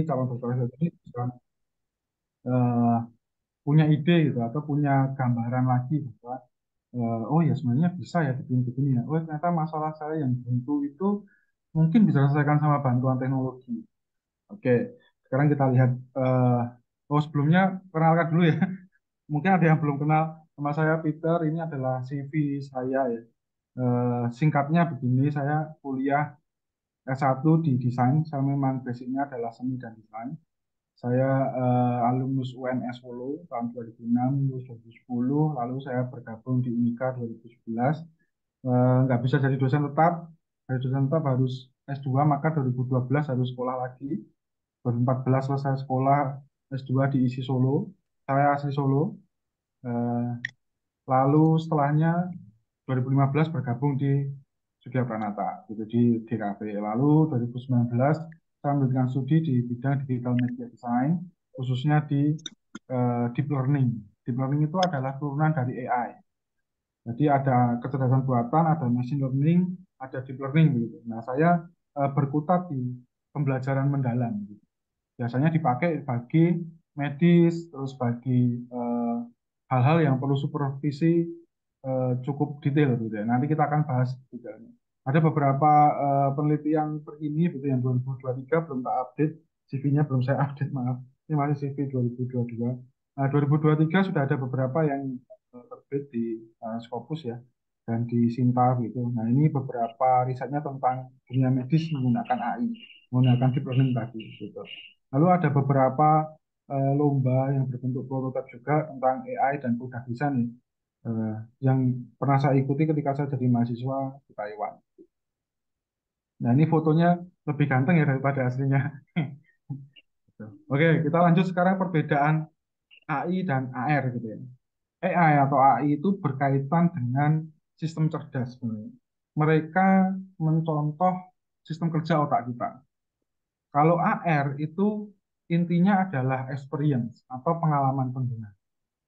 calon dokter ini bisa eh, punya ide gitu atau punya gambaran lagi bahwa oh ya sebenarnya bisa ya begini-begini ya. Oh ternyata masalah saya yang buntu itu mungkin bisa diselesaikan sama bantuan teknologi. Oke, sekarang kita lihat. Oh sebelumnya perkenalkan dulu ya. Mungkin ada yang belum kenal sama saya Peter. Ini adalah CV saya ya. Singkatnya begini, saya kuliah S1 di desain. Saya memang basicnya adalah seni dan desain. Saya alumnus UNS Solo tahun 2006, lulus 2010, lalu saya bergabung di Unika 2011. Nggak bisa jadi dosen tetap, dari dosen tetap harus S2, maka 2012 harus sekolah lagi. 2014 selesai sekolah S2 di ISI Solo, saya asli Solo. Eh, Lalu setelahnya 2015 bergabung di Surya Pranata, gitu di DKV. Lalu 2019 saya melanjutkan studi di bidang digital media design, khususnya di deep learning. Deep learning itu adalah turunan dari AI. Jadi ada kecerdasan buatan, ada machine learning, ada deep learning gitu. Nah, saya berkutat di pembelajaran mendalam gitu. Biasanya dipakai bagi medis, terus bagi hal-hal yang perlu supervisi cukup detail gitu ya. Nanti kita akan bahas detailnya. Ada beberapa penelitian terkini gitu yang 2023 belum tak update, CV-nya belum saya update, maaf. Ini masih CV 2022. Nah, 2023 sudah ada beberapa yang terbit di Scopus ya dan di Sinta gitu. Nah, ini beberapa risetnya tentang dunia medis menggunakan AI, menggunakan deep learning tadi gitu. Lalu ada beberapa lomba yang berbentuk prototipe juga tentang AI dan produk desain nih, yang pernah saya ikuti ketika saya jadi mahasiswa di Taiwan. Nah, ini fotonya lebih ganteng ya daripada aslinya. Oke, kita lanjut sekarang perbedaan AI dan AR gitu ya. AI atau AI itu berkaitan dengan sistem cerdas sebenarnya. Mereka mencontoh sistem kerja otak kita. Kalau AR itu intinya adalah experience atau pengalaman pengguna.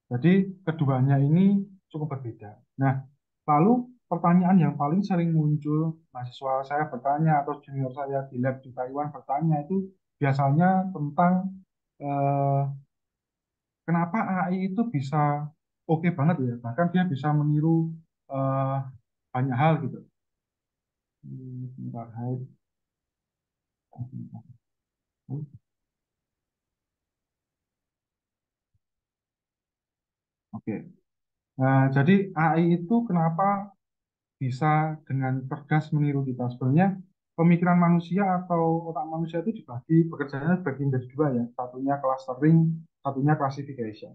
Jadi keduanya ini cukup berbeda. Nah, lalu pertanyaan yang paling sering muncul, mahasiswa saya bertanya atau junior saya di lab di Taiwan bertanya itu biasanya tentang eh, kenapa AI itu bisa oke banget ya, bahkan dia bisa meniru eh, banyak hal gitu. Sebentar, hai. Oke. Nah, jadi AI itu kenapa bisa dengan cerdas meniru kita. Sebenarnya pemikiran manusia atau otak manusia itu bekerjanya dibagi menjadi dua ya. Satunya clustering, satunya classification.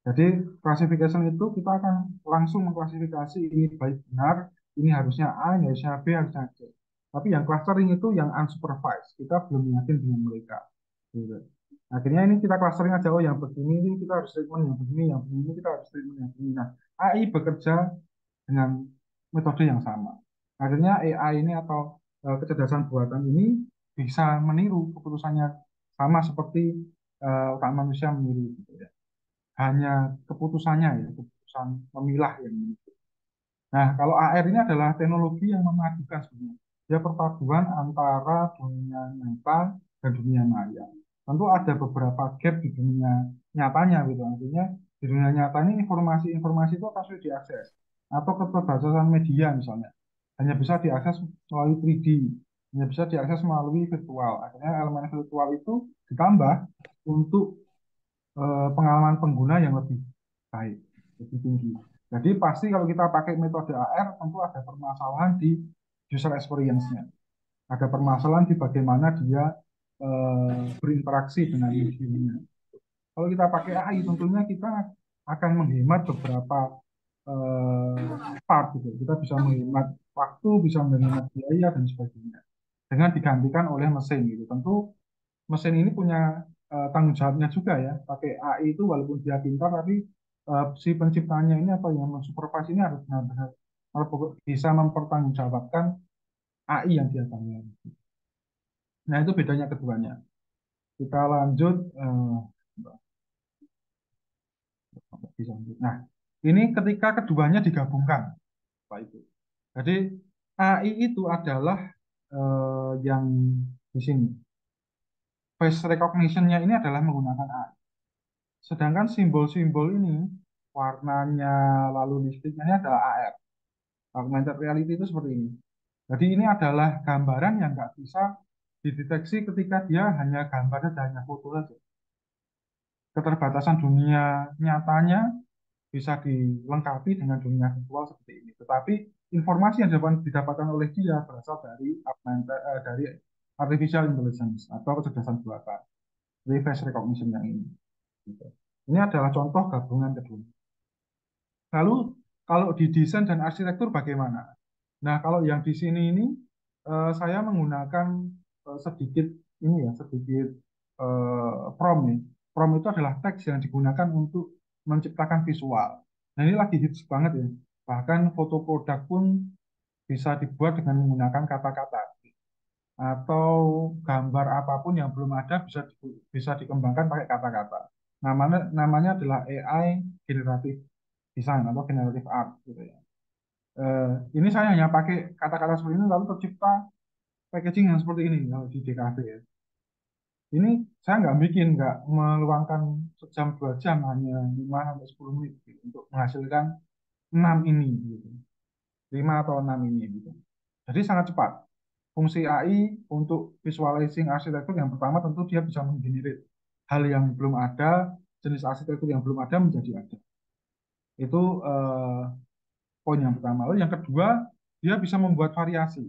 Jadi classification itu kita akan langsung mengklasifikasi ini baik benar, ini harusnya A, ini harusnya B, harusnya C. Tapi yang clustering itu yang unsupervised. Kita belum yakin dengan mereka. Gitu. Akhirnya ini kita clustering aja, oh yang begini ini kita harus treatment, yang begini, yang begini kita harus treatment, yang begini. Nah, AI bekerja dengan metode yang sama. Akhirnya AI ini atau kecerdasan buatan ini bisa meniru keputusannya sama seperti otak manusia meniru gitu ya. Hanya keputusannya ya, keputusan memilah yang meniru. Nah, kalau AR ini adalah teknologi yang memadukan sebenarnya. Dia perpaduan antara dunia nyata dan dunia maya. Tentu ada beberapa gap di dunia nyatanya gitu. Artinya di dunia nyata ini informasi-informasi itu akan sulit diakses. Atau keterbatasan media misalnya. Hanya bisa diakses melalui 3D. Hanya bisa diakses melalui virtual. Akhirnya elemen virtual itu ditambah untuk pengalaman pengguna yang lebih baik, lebih tinggi. Jadi pasti kalau kita pakai metode AR tentu ada permasalahan di user experience-nya. Ada permasalahan di bagaimana dia berinteraksi dengan mediumnya. Kalau kita pakai AI tentunya kita akan menghemat beberapa part gitu. Kita bisa menghemat waktu, bisa menghemat biaya dan sebagainya. Dengan digantikan oleh mesin gitu. Tentu mesin ini punya tanggung jawabnya juga ya. Pakai AI itu walaupun dia pintar tapi si penciptanya ini atau yang mensupervisi ini harus benar-benar bisa mempertanggungjawabkan AI yang dia bangun. Nah itu bedanya keduanya. Kita lanjut. Nah ini ketika keduanya digabungkan, Pak itu. Jadi AI itu adalah yang di sini. face recognition-nya ini adalah menggunakan AI. Sedangkan simbol-simbol ini, warnanya, lalu listiknya ini adalah AR. Augmented reality itu seperti ini. Jadi ini adalah gambaran yang nggak bisa dideteksi ketika dia hanya gambar saja, hanya foto saja. Keterbatasan dunia nyatanya bisa dilengkapi dengan dunia virtual seperti ini. Tetapi informasi yang didapatkan oleh dia berasal dari dari artificial intelligence atau kecerdasan buatan, dari face recognition yang ini. Gitu. Ini adalah contoh gabungan kedua. Lalu kalau di desain dan arsitektur bagaimana? Nah, kalau yang di sini ini saya menggunakan sedikit ini ya, sedikit prompt nih. Prompt itu adalah teks yang digunakan untuk menciptakan visual. Nah, ini lagi hits banget ya. Bahkan foto produk pun bisa dibuat dengan menggunakan kata-kata atau gambar apapun yang belum ada bisa dikembangkan pakai kata-kata. Namanya adalah AI generative design atau generative art gitu ya. Ini saya hanya pakai kata-kata seperti ini lalu tercipta packaging yang seperti ini kalau di DKV ya. Ini saya nggak meluangkan sejam 2 jam, hanya 5 sampai 10 menit gitu, untuk menghasilkan 6 ini gitu. 5 atau 6 ini gitu. Jadi sangat cepat. Fungsi AI untuk visualizing arsitektur yang pertama tentu dia bisa menggenerate hal yang belum ada, jenis arsitektur yang belum ada menjadi ada. Itu poin yang pertama. Lalu yang kedua, dia bisa membuat variasi.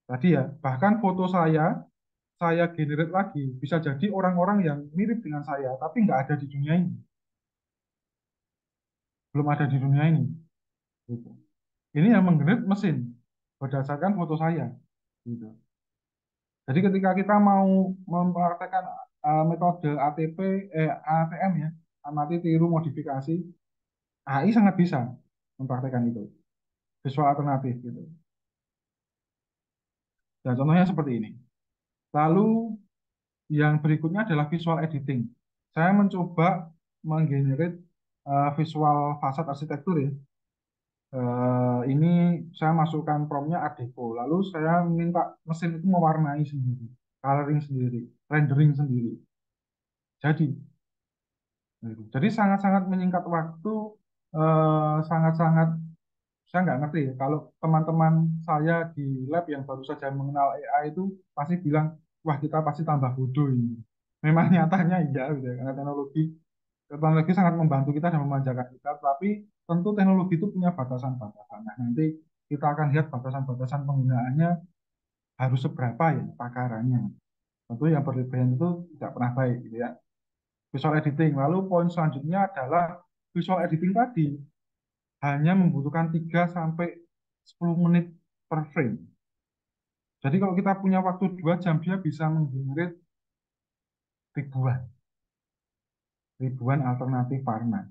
Tadi ya, bahkan foto saya generate lagi, bisa jadi orang-orang yang mirip dengan saya, tapi nggak ada di dunia ini, belum ada di dunia ini. Gitu. Ini yang menggenerate mesin berdasarkan foto saya. Gitu. Jadi ketika kita mau mempraktekkan metode ATP, ATM ya, amati tiru modifikasi, AI sangat bisa mempraktekkan itu, visual alternatif gitu. Dan contohnya seperti ini. Lalu yang berikutnya adalah visual editing. Saya mencoba menggenerate visual fasad arsitektur ya. Ini saya masukkan promptnya Art Deco. Lalu saya minta mesin itu mewarnai sendiri, coloring sendiri, rendering sendiri. Jadi, jadi sangat-sangat menyingkat waktu, sangat-sangat saya nggak ngerti ya. Kalau teman-teman saya di lab yang baru saja mengenal AI itu pasti bilang, wah kita pasti tambah bodoh ini. Memang nyatanya iya, gitu ya, karena teknologi sangat membantu kita dan memanjakan kita, tapi tentu teknologi itu punya batasan-batasan. Nah, nanti kita akan lihat batasan-batasan penggunaannya harus seberapa ya takarannya. Tentu yang berlebihan itu tidak pernah baik, gitu ya. Visual editing. Lalu poin selanjutnya adalah visual editing tadi hanya membutuhkan 3 sampai 10 menit per frame. Jadi kalau kita punya waktu 2 jam, dia bisa menggenerate ribuan, ribuan alternatif warna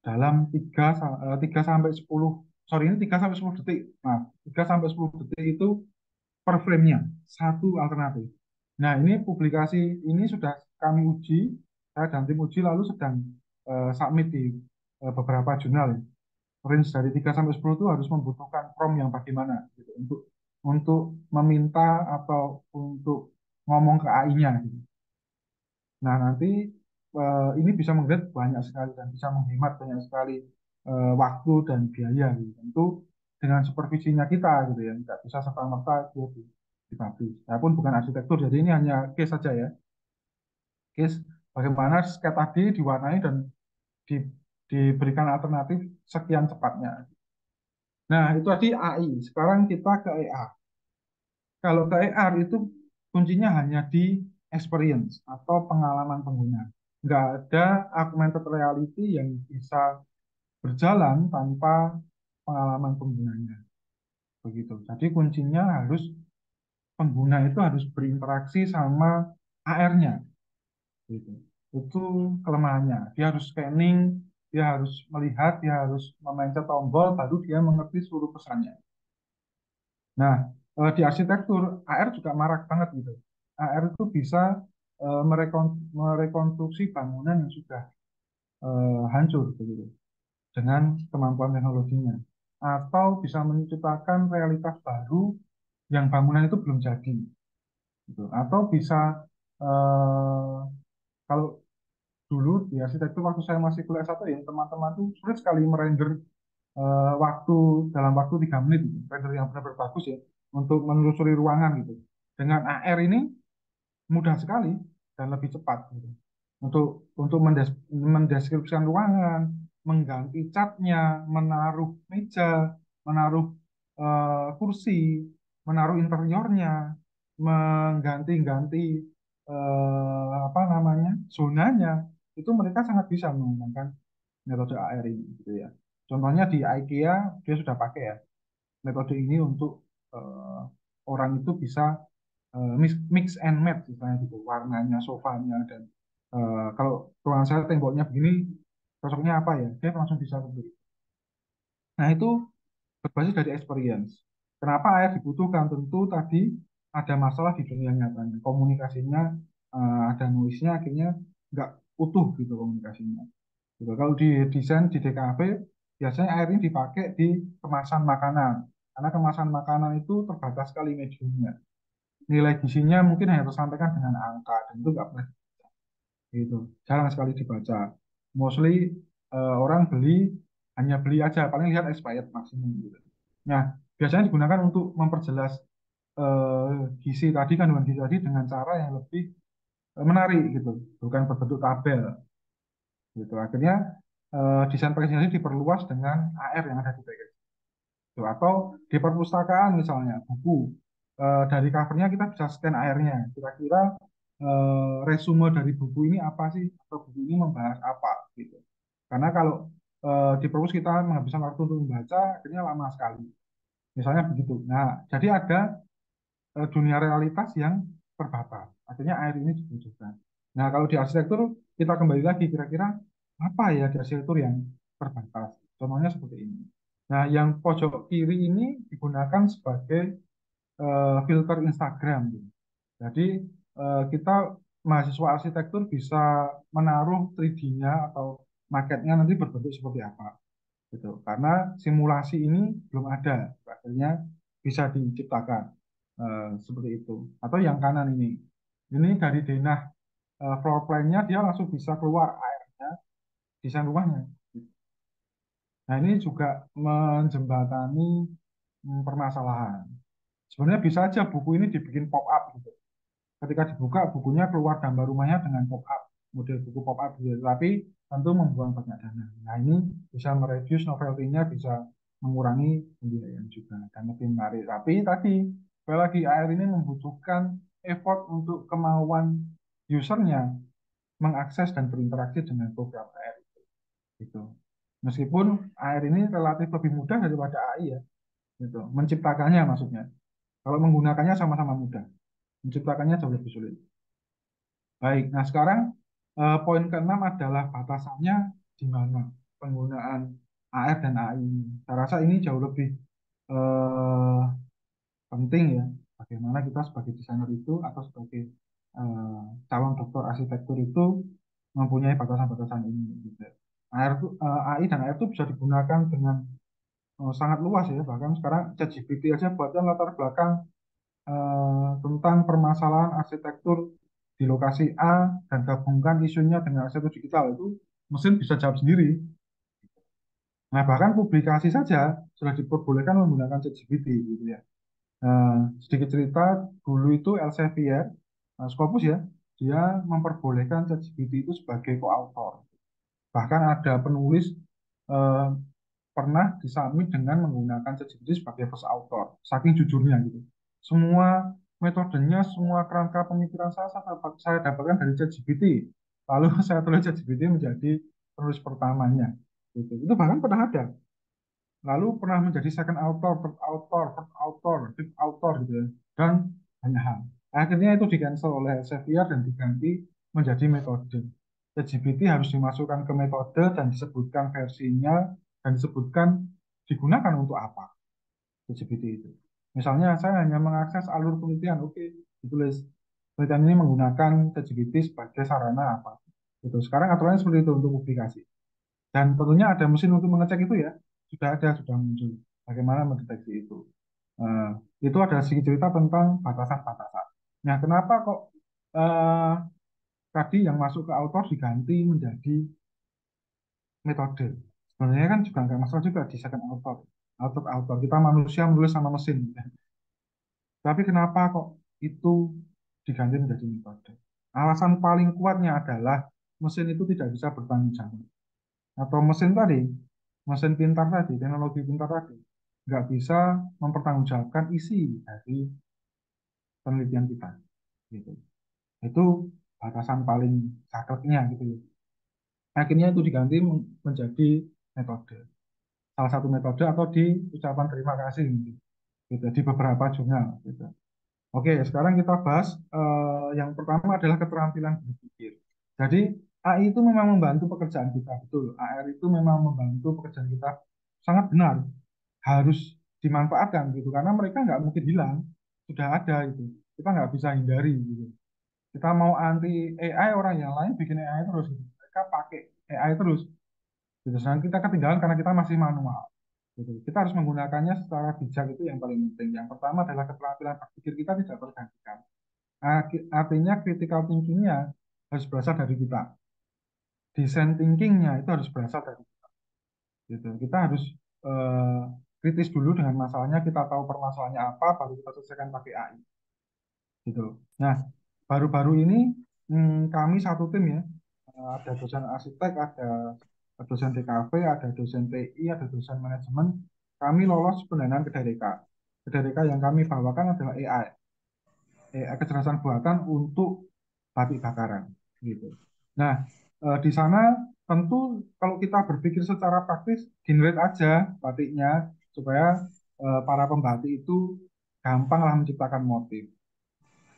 dalam 3 sampai 10, sorry ini 3 sampai 10 detik. Nah, 3 sampai 10 detik itu per frame-nya, satu alternatif. Nah, ini publikasi ini sudah kami uji, saya dan tim uji lalu sedang submit di beberapa jurnal ya. Range dari 3 sampai 10 itu harus membutuhkan prompt yang bagaimana gitu, untuk meminta atau untuk ngomong ke AI-nya gitu. Nah, nanti ini bisa menghemat banyak sekali dan bisa menghemat banyak sekali waktu dan biaya gitu. Tentu dengan supervisinya kita gitu ya, tidak bisa serta-merta dia dipublish. Saya pun bukan arsitektur, jadi ini hanya case saja ya. Case bagaimana sketch tadi diwarnai dan di, diberikan alternatif sekian cepatnya. Nah, itu tadi AI. Sekarang kita ke AR. Kalau ke AR itu kuncinya hanya di experience atau pengalaman pengguna. Nggak ada augmented reality yang bisa berjalan tanpa pengalaman penggunanya. Begitu. Jadi kuncinya harus pengguna itu harus berinteraksi sama AR-nya. Gitu. Itu kelemahannya. Dia harus scanning, dia harus melihat, dia harus memencet tombol, baru dia mengerti seluruh pesannya. Nah, di arsitektur AR juga marak banget gitu. AR itu bisa merekonstruksi bangunan yang sudah hancur begitu dengan kemampuan teknologinya, atau bisa menciptakan realitas baru yang bangunan itu belum jadi. gitu. Atau bisa eh, kalau dulu di arsitektur waktu saya masih kuliah satu ya teman-teman tuh sulit sekali merender waktu dalam waktu 3 menit gitu. Render yang benar-benar bagus ya untuk menelusuri ruangan gitu. Dengan AR ini mudah sekali dan lebih cepat gitu. Untuk mendeskripsikan ruangan, mengganti catnya, menaruh meja, menaruh kursi, menaruh interiornya, mengganti-ganti apa namanya zonanya, itu mereka sangat bisa menggunakan metode AR ini gitu ya. Contohnya di IKEA dia sudah pakai ya metode ini untuk eh, orang itu bisa mix and match misalnya gitu warnanya sofanya dan kalau ruangan saya temboknya begini cocoknya apa ya dia langsung bisa seperti itu. Nah itu berbasis dari experience. Kenapa AR dibutuhkan? Tentu tadi ada masalah di dunia nyatanya komunikasinya ada noise-nya akhirnya nggak utuh gitu komunikasinya gitu. Kalau di desain di DKV biasanya air ini dipakai di kemasan makanan karena kemasan makanan itu terbatas sekali mediumnya, nilai gizinya mungkin hanya tersampaikan dengan angka dan itu nggak pernah gitu, jarang sekali dibaca. Mostly orang beli hanya beli aja, paling lihat expired maksimum gitu. Nah, biasanya digunakan untuk memperjelas gizi tadi kandungan gizi tadi dengan cara yang lebih menarik gitu, bukan berbentuk tabel gitu. Akhirnya desain packaging diperluas dengan AR yang ada di packaging. Gitu. Atau di perpustakaan misalnya buku dari covernya kita bisa scan AR-nya. Kira-kira resume dari buku ini apa sih? Atau buku ini membahas apa gitu. Karena kalau di perpus kita menghabiskan waktu untuk membaca, akhirnya lama sekali. Misalnya begitu. Nah, jadi ada dunia realitas yang terbatas. Akhirnya air ini dibutuhkan. Nah, kalau di arsitektur kita kembali lagi kira-kira apa ya di arsitektur yang terbatas? Contohnya seperti ini. Nah, yang pojok kiri ini digunakan sebagai filter Instagram. Gitu. Jadi kita mahasiswa arsitektur bisa menaruh 3D-nya atau maketnya nanti berbentuk seperti apa gitu. Karena simulasi ini belum ada, akhirnya bisa diciptakan seperti itu. Atau yang kanan ini dari denah floor plan-nya dia langsung bisa keluar airnya, desain rumahnya. Nah ini juga menjembatani permasalahan. Sebenarnya bisa aja buku ini dibikin pop up gitu. Ketika dibuka bukunya keluar gambar rumahnya dengan pop up, model buku pop up gitu. Tapi tentu membuang banyak dana. Nah ini bisa mereduce novelty-nya, bisa mengurangi pembiayaan juga dan lebih menarik. Tapi tadi sekali lagi AR ini membutuhkan effort untuk kemauan usernya mengakses dan berinteraksi dengan program AR itu. Gitu. Meskipun AR ini relatif lebih mudah daripada AI ya, gitu. Menciptakannya maksudnya. Kalau menggunakannya sama-sama mudah, menciptakannya jauh lebih sulit. Baik, nah sekarang poin keenam adalah batasannya di mana penggunaan AR dan AI ini. Saya rasa ini jauh lebih eh, penting ya, bagaimana kita sebagai desainer itu atau sebagai eh, calon doktor arsitektur itu mempunyai batasan-batasan ini. Gitu. AR itu, AI dan AR itu bisa digunakan dengan sangat luas ya, bahkan sekarang ChatGPT aja buatkan latar belakang tentang permasalahan arsitektur di lokasi A dan gabungkan isunya dengan arsitektur digital itu mesin bisa jawab sendiri. Nah, bahkan publikasi saja sudah diperbolehkan menggunakan ChatGPT gitu ya. Sedikit cerita, dulu itu Elsevier, Scopus ya, dia memperbolehkan ChatGPT itu sebagai co-author. Bahkan ada penulis eh, pernah disubmit dengan menggunakan ChatGPT sebagai first author, saking jujurnya gitu. Semua metodenya, semua kerangka pemikiran saya dapatkan dari ChatGPT. Lalu saya tulis ChatGPT menjadi penulis pertamanya. Gitu. Itu bahkan pernah ada. Lalu pernah menjadi second author, third author, fourth author, fifth author gitu ya. Dan banyak hal. Akhirnya itu di-cancel oleh Elsevier dan diganti menjadi metode. ChatGPT harus dimasukkan ke metode dan disebutkan versinya dan disebutkan digunakan untuk apa ChatGPT itu. Misalnya saya hanya mengakses alur penelitian, oke, ditulis penelitian ini menggunakan ChatGPT sebagai sarana apa. Itu sekarang aturannya seperti itu untuk publikasi. Dan tentunya ada mesin untuk mengecek itu ya, sudah ada, sudah muncul. Bagaimana mendeteksi itu? Eh, itu ada sedikit cerita tentang batasan-batasan. Nah, kenapa kok eh, tadi yang masuk ke author diganti menjadi metode? Sebenarnya kan juga nggak masalah juga di second author. Author kita manusia menulis sama mesin. Tapi kenapa kok itu diganti menjadi metode? Alasan paling kuatnya adalah mesin itu tidak bisa bertanggung jawab. Atau mesin pintar tadi, teknologi pintar tadi, nggak bisa mempertanggungjawabkan isi dari penelitian kita. Gitu. Itu batasan paling sakleknya gitu ya. Akhirnya itu diganti menjadi metode. Salah satu metode atau di ucapan terima kasih gitu. Gitu, di beberapa jurnal gitu. Oke, sekarang kita bahas yang pertama adalah keterampilan berpikir. Jadi AI itu memang membantu pekerjaan kita, betul. AR itu memang membantu pekerjaan kita sangat benar, harus dimanfaatkan gitu, karena mereka nggak mungkin hilang, sudah ada itu. Kita nggak bisa hindari gitu. Kita mau anti AI, orang yang lain bikin AI terus, gitu. Mereka pakai AI terus. Gitu. Sedangkan kita ketinggalan karena kita masih manual. Gitu. Kita harus menggunakannya secara bijak, itu yang paling penting. Yang pertama adalah keterampilan berpikir kita tidak tergantikan. Artinya critical thinking-nya harus berasal dari kita. Design thinking-nya itu harus berasal dari kita. Gitu. Kita harus eh, kritis dulu dengan masalahnya, kita tahu permasalahannya apa, baru kita selesaikan pakai AI. Gitu. Nah, baru-baru ini kami satu tim ya, ada dosen arsitek, ada dosen DKV, ada dosen TI, ada dosen manajemen. Kami lolos pendanaan ke DDK. Ke DDK yang kami bawakan adalah AI, kecerdasan buatan untuk batik bakaran, gitu. Nah, di sana tentu kalau kita berpikir secara praktis, generate aja batiknya supaya para pembatik itu gampanglah menciptakan motif.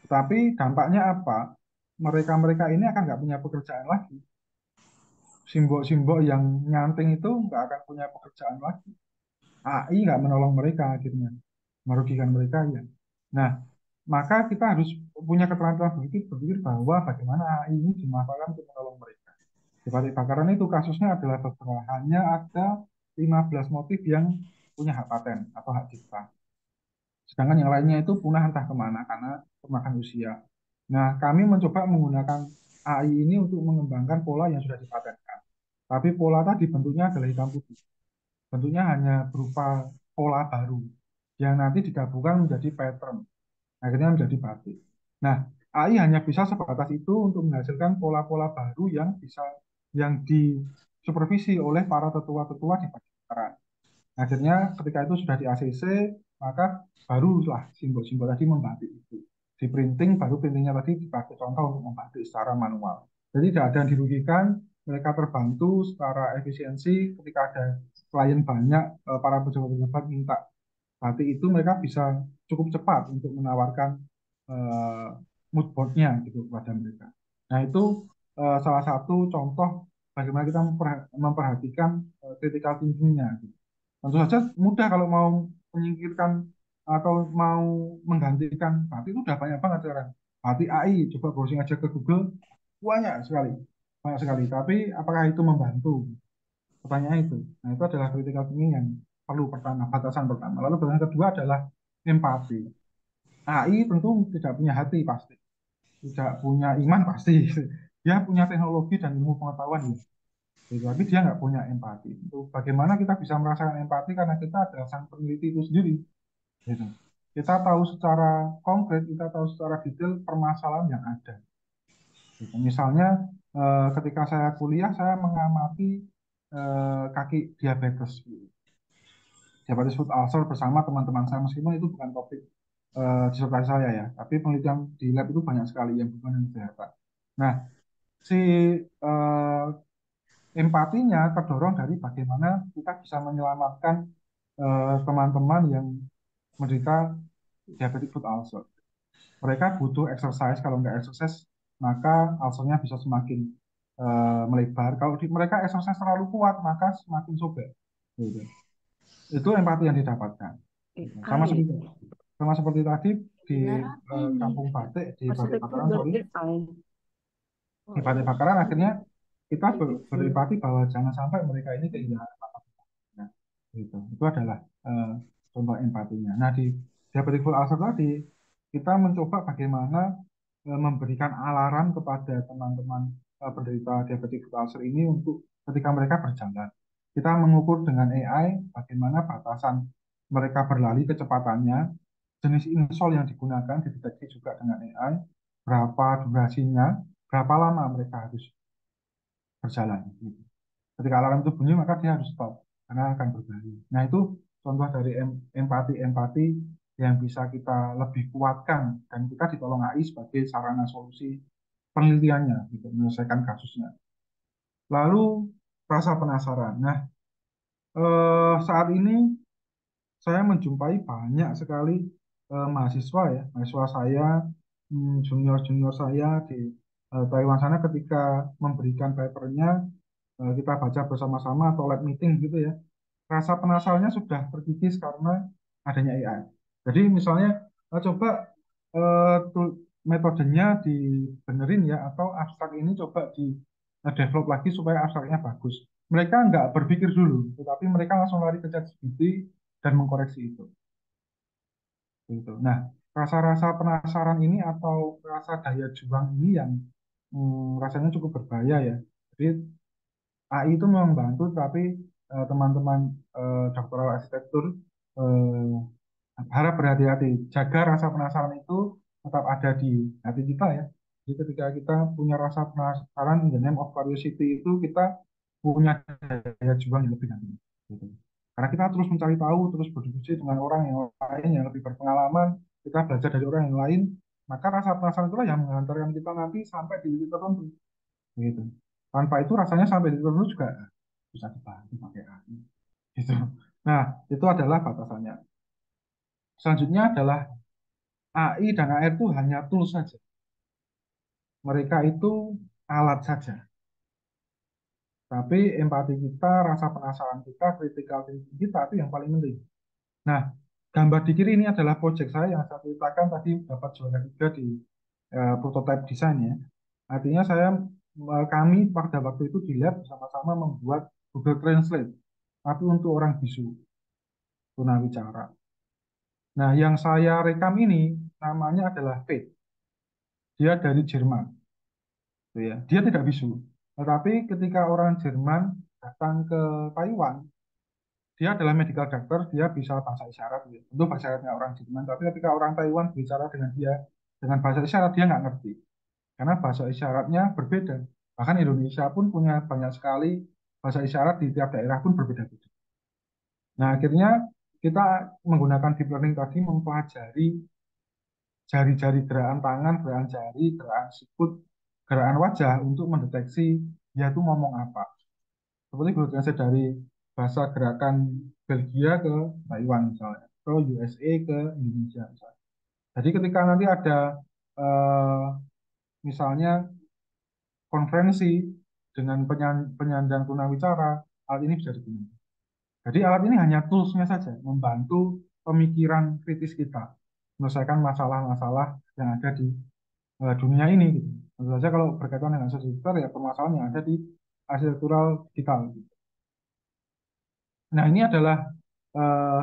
Tetapi dampaknya apa? Mereka-mereka ini akan nggak punya pekerjaan lagi. Simbol-simbol yang nyanting itu nggak akan punya pekerjaan lagi. AI nggak menolong mereka akhirnya, merugikan mereka ya. Nah, maka kita harus punya keterampilan berpikir bahwa bagaimana AI ini dimanfaatkan untuk menolong mereka. Di balik bakaran itu kasusnya adalah bahwa hanya ada 15 motif yang punya hak paten atau hak cipta. Sedangkan yang lainnya itu punah entah kemana karena termakan usia. Nah, kami mencoba menggunakan AI ini untuk mengembangkan pola yang sudah dipatenkan. Tapi pola tadi bentuknya adalah hitam putih. Bentuknya hanya berupa pola baru yang nanti digabungkan menjadi pattern. Akhirnya menjadi batik. Nah, AI hanya bisa sebatas itu untuk menghasilkan pola-pola baru yang disupervisi oleh para tetua-tetua di Pajajaran. Akhirnya ketika itu sudah di ACC, maka barulah simbol-simbol tadi membatik itu. Di printing, baru printingnya tadi dipakai contoh untuk membatik secara manual. Jadi tidak ada yang dirugikan, mereka terbantu secara efisiensi ketika ada klien banyak, para pejabat-pejabat minta batik itu, mereka bisa cukup cepat untuk menawarkan eh, mood board-nya gitu kepada mereka. Nah itu salah satu contoh bagaimana kita memperhatikan critical thinking-nya gitu. Tentu saja mudah kalau mau menyingkirkan atau mau menggantikan batik itu udah banyak banget sekarang. Batik AI, coba browsing aja ke Google, banyak sekali. Banyak sekali. Tapi apakah itu membantu? Pertanyaan itu. Nah, itu adalah critical thinking yang perlu pertama, batasan pertama. Lalu batasan kedua adalah empati. AI tentu tidak punya hati pasti, tidak punya iman pasti. Dia punya teknologi dan ilmu pengetahuan ya. Gitu. Tapi dia nggak punya empati. Itu bagaimana kita bisa merasakan empati karena kita adalah sang peneliti itu sendiri. Gitu. Kita tahu secara konkret, kita tahu secara detail permasalahan yang ada. Gitu. Misalnya ketika saya kuliah, saya mengamati kaki diabetes. Gitu. Diabetes foot ulcer bersama teman-teman saya, meskipun itu bukan topik disertasi saya ya, tapi penelitian di lab itu banyak sekali yang berhubungan dengan kesehatan. Nah, si eh, empatinya terdorong dari bagaimana kita bisa menyelamatkan teman-teman yang menderita diabetes foot ulcer. Mereka butuh exercise, kalau nggak exercise maka ulcernya bisa semakin melebar. Kalau mereka exercise terlalu kuat maka semakin sobek. Gitu. Itu empati yang didapatkan. Gitu. AI. Sama seperti tadi di Beneran ini. Kampung Batik, di Batik Arsitektur Bakaran, sorry, berdesain. di Oh Batik iya. Bakaran akhirnya kita Jujur. berempati bahwa jangan sampai mereka ini kehilangan mata pencahariannya. Gitu. Itu adalah contoh empatinya. Nah, di Diabetic Foot Ulcer tadi, kita mencoba bagaimana memberikan alarm kepada teman-teman penderita diabetes foot ulcer ini untuk ketika mereka berjalan. Kita mengukur dengan AI bagaimana batasan mereka berlari kecepatannya, jenis insol yang digunakan dideteksi juga dengan AI, berapa durasinya, berapa lama mereka harus berjalan. Gitu. Ketika alarm itu bunyi maka dia harus stop karena akan berbahaya. Nah itu contoh dari empati-empati yang bisa kita lebih kuatkan dan kita ditolong AI sebagai sarana solusi penelitiannya, gitu, menyelesaikan kasusnya. Lalu rasa penasaran. Nah, saat ini saya menjumpai banyak sekali mahasiswa ya, mahasiswa saya, junior-junior saya di Taiwan sana ketika memberikan papernya, kita baca bersama-sama atau lab meeting gitu ya, rasa penasarannya sudah terkikis karena adanya AI. Jadi misalnya coba metodenya dibenerin ya, atau abstrak ini coba di develop lagi supaya abstraknya bagus. Mereka nggak berpikir dulu, tetapi mereka langsung lari ke ChatGPT dan mengkoreksi itu. Gitu. Nah, rasa-rasa penasaran ini atau rasa daya juang ini yang rasanya cukup berbahaya ya. Jadi AI itu membantu, tapi teman-teman doktoral arsitektur eh, harap berhati-hati. Jaga rasa penasaran itu tetap ada di hati kita ya. Jadi ketika kita punya rasa penasaran, in the name of curiosity itu kita punya daya juang yang lebih nanti. Gitu. Karena kita terus mencari tahu, terus berdiskusi dengan orang yang lain yang lebih berpengalaman, kita belajar dari orang yang lain, maka rasa penasaran itulah yang mengantarkan kita nanti sampai di titik tertentu. Gitu. Tanpa itu rasanya sampai di titik tertentu juga bisa dibantu pakai AI. Gitu. Nah, itu adalah batasannya. Selanjutnya adalah AI dan AR itu hanya tools saja. Mereka itu alat saja. Tapi empati kita, rasa penasaran kita, critical thinking kita itu yang paling penting. Nah, gambar di kiri ini adalah proyek saya yang saya ceritakan tadi dapat juara 3 di prototype design ya. Artinya kami pada waktu itu di lab bersama-sama membuat Google Translate, tapi untuk orang bisu, tunawicara. Nah, yang saya rekam ini namanya adalah Faith. Dia dari Jerman. Gitu ya. Dia tidak bisu. Tetapi ketika orang Jerman datang ke Taiwan, dia adalah medical doctor, dia bisa bahasa isyarat. Gitu. Tentu bahasa isyaratnya orang Jerman, tapi ketika orang Taiwan bicara dengan dia dengan bahasa isyarat, dia nggak ngerti. Karena bahasa isyaratnya berbeda. Bahkan Indonesia pun punya banyak sekali bahasa isyarat di tiap daerah pun berbeda-beda. Nah, akhirnya kita menggunakan deep learning tadi mempelajari jari-jari gerakan tangan, gerakan jari, gerakan sikut, gerakan wajah untuk mendeteksi dia itu ngomong apa. Seperti bergeser dari bahasa gerakan Belgia ke Taiwan misalnya, ke USA ke Indonesia misalnya. Jadi ketika nanti ada eh, misalnya konferensi dengan penyandang tunawicara, alat ini bisa digunakan. Jadi alat ini hanya tools-nya saja, membantu pemikiran kritis kita, menyelesaikan masalah-masalah yang ada di dunia ini. Gitu. Tentu saja kalau berkaitan dengan arsitektur ya permasalahan yang ada di arsitektural digital. Gitu. Nah ini adalah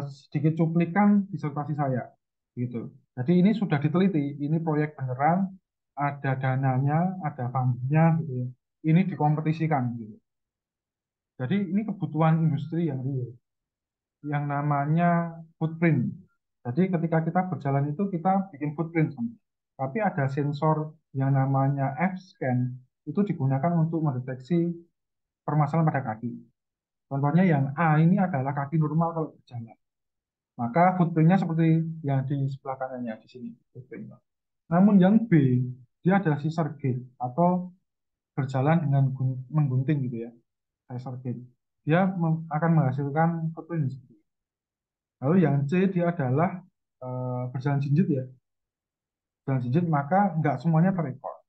sedikit cuplikan disertasi saya, gitu. Jadi ini sudah diteliti, ini proyek beneran, ada dananya, ada fundingnya, gitu ya. Ini dikompetisikan, gitu. Jadi ini kebutuhan industri yang real, yang namanya footprint. Jadi ketika kita berjalan itu kita bikin footprint, tapi ada sensor yang namanya F-scan itu digunakan untuk mendeteksi permasalahan pada kaki. Contohnya yang A ini adalah kaki normal kalau berjalan. Maka footprintnya seperti yang di sebelah kanannya di sini footprintnya. Namun yang B, dia adalah scissor gait atau berjalan dengan menggunting gitu ya, scissor gait. Dia akan menghasilkan footprint seperti itu. Lalu yang C dia adalah berjalan jinjit ya, berjalan jinjit maka nggak semuanya terekor.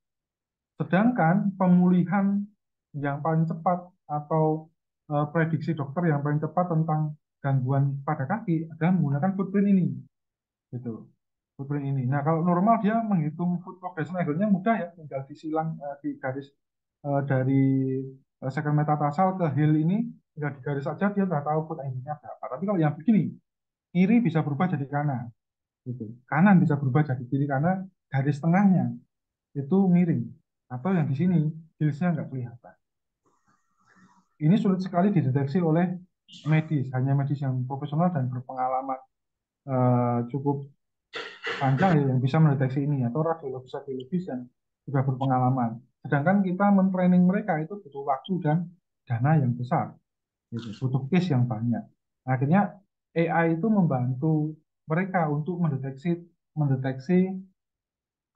Sedangkan pemulihan yang paling cepat atau prediksi dokter yang paling cepat tentang gangguan pada kaki adalah menggunakan footprint ini, gitu. Footprint ini. Nah, kalau normal dia menghitung foot progression angle-nya mudah ya, tinggal disilang di garis dari second metatarsal ke heel ini, tinggal digaris saja dia sudah tahu foot angle-nya berapa. Tapi kalau yang begini, kiri bisa berubah jadi kanan, Gitu. Kanan bisa berubah jadi kiri karena garis tengahnya itu miring. Atau yang di sini, hillsnya nggak kelihatan. Ini sulit sekali dideteksi oleh medis, hanya medis yang profesional dan berpengalaman cukup panjang ya yang bisa mendeteksi ini, atau radiologis-radiologis yang sudah berpengalaman. Sedangkan kita mentraining mereka itu butuh waktu dan dana yang besar, gitu. Butuh case yang banyak. Akhirnya AI itu membantu mereka untuk mendeteksi mendeteksi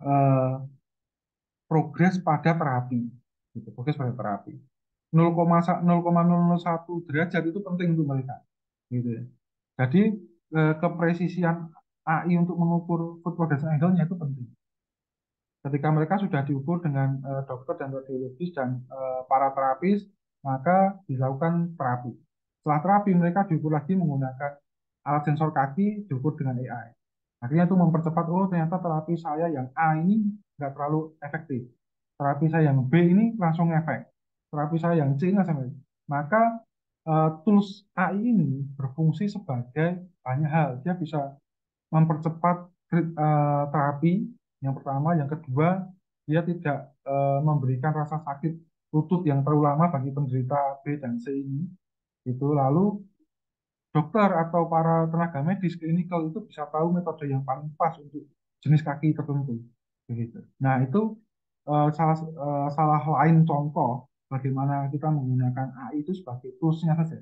eh, progres pada terapi, gitu. Progres pada terapi. 0,1 derajat itu penting untuk mereka, gitu ya. Jadi kepresisian AI untuk mengukur foot progression angle-nya itu penting. Ketika mereka sudah diukur dengan dokter dan radiologis dan para terapis, maka dilakukan terapi. Setelah terapi, mereka diukur lagi menggunakan alat sensor kaki, diukur dengan AI. Akhirnya itu mempercepat, oh ternyata terapi saya yang A ini nggak terlalu efektif. Terapi saya yang B ini langsung efek. Terapi saya yang C nggak sampai. Maka tools AI ini berfungsi sebagai banyak hal. Dia bisa mempercepat terapi yang pertama, yang kedua dia tidak memberikan rasa sakit lutut yang terlalu lama bagi penderita B dan C ini. Itu lalu dokter atau para tenaga medis klinikal itu bisa tahu metode yang paling pas untuk jenis kaki tertentu. Begitu. Nah itu salah lain contoh bagaimana kita menggunakan AI itu sebagai toolsnya saja.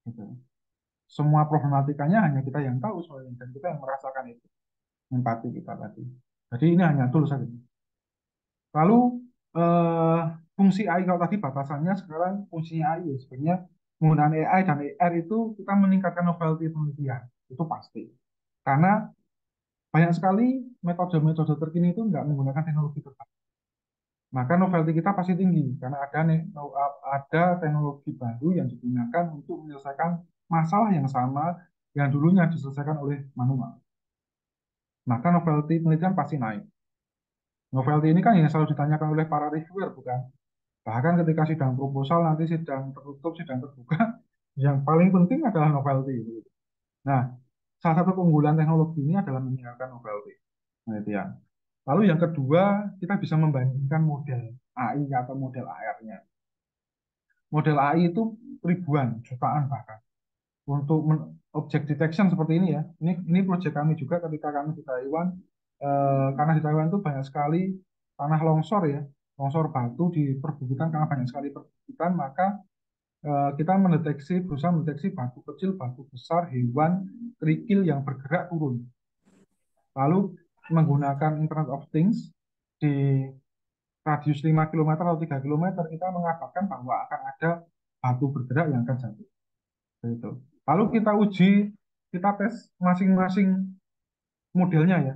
Gitu. Semua problematikanya hanya kita yang tahu soalnya dan kita yang merasakan itu empati kita tadi. Jadi ini hanya tools saja. Lalu eh, fungsi AI kalau tadi batasannya sekarang fungsinya AI ya, sebenarnya penggunaan AI dan AR itu kita meningkatkan novelty penelitian itu pasti. Karena banyak sekali metode-metode terkini itu nggak menggunakan teknologi terbaru. Maka novelty kita pasti tinggi karena ada teknologi baru yang digunakan untuk menyelesaikan masalah yang sama yang dulunya diselesaikan oleh manual. Maka novelty penelitian pasti naik. Novelty ini kan yang selalu ditanyakan oleh para reviewer, bukan? Bahkan ketika sidang proposal, nanti sidang tertutup, sidang terbuka, yang paling penting adalah novelty. Nah, salah satu keunggulan teknologi ini adalah meningkatkan novelty penelitian. Lalu yang kedua, kita bisa membandingkan model AI atau model AR-nya. Model AI itu ribuan, jutaan bahkan. Untuk object detection seperti ini ya, ini proyek kami juga ketika kami di Taiwan, karena di Taiwan itu banyak sekali tanah longsor ya, longsor batu di perbukitan karena banyak sekali perbukitan, maka kita berusaha mendeteksi batu kecil, batu besar, hewan, kerikil yang bergerak turun. Lalu menggunakan Internet of Things di radius 5 kilometer atau 3 kilometer, kita mengabarkan bahwa akan ada batu bergerak yang akan jatuh. Gitu. Lalu kita uji, kita tes masing-masing modelnya ya.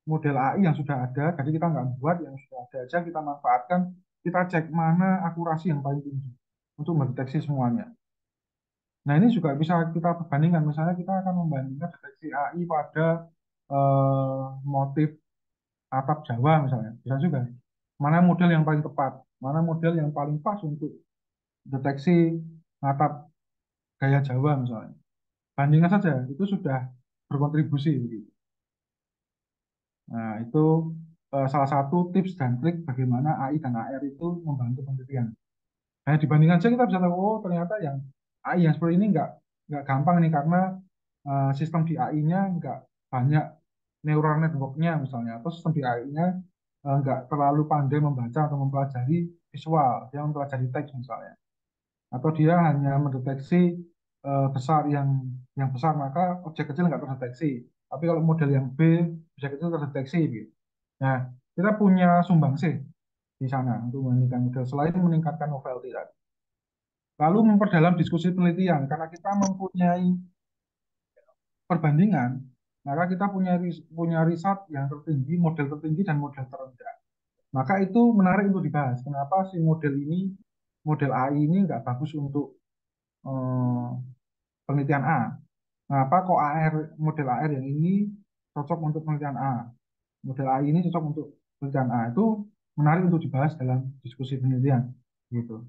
Model AI yang sudah ada, jadi kita nggak buat yang sudah ada aja, kita manfaatkan, kita cek mana akurasi yang paling tinggi untuk mendeteksi semuanya. Nah ini juga bisa kita perbandingkan, misalnya kita akan membandingkan deteksi AI pada motif atap Jawa misalnya, bisa juga. Mana model yang paling tepat, mana model yang paling pas untuk deteksi atap gaya Jawa misalnya. Bandingkan saja, itu sudah berkontribusi. Gitu. Nah, itu salah satu tips dan trik bagaimana AI dan AR itu membantu penelitian. Nah, dibandingkan saja kita bisa tahu, oh ternyata yang AI yang seperti ini nggak gampang nih karena sistem di AI-nya nggak banyak neural network-nya misalnya, atau sistem di AI-nya nggak terlalu pandai membaca atau mempelajari visual, dia mempelajari teks misalnya, atau dia hanya mendeteksi besar yang besar maka objek kecil nggak terdeteksi. Tapi kalau model yang B objek kecil terdeteksi gitu. Nah, kita punya sumbangsih di sana untuk meningkatkan model selain meningkatkan novelty tadi. Lalu memperdalam diskusi penelitian karena kita mempunyai perbandingan, maka kita punya riset yang tertinggi, model tertinggi dan model terendah. Maka itu menarik untuk dibahas. Kenapa si model AI ini nggak bagus untuk eh, penelitian A? Kenapa kok model AR yang ini cocok untuk penelitian A? Model AI ini cocok untuk penelitian A. Itu menarik untuk dibahas dalam diskusi penelitian. Gitu.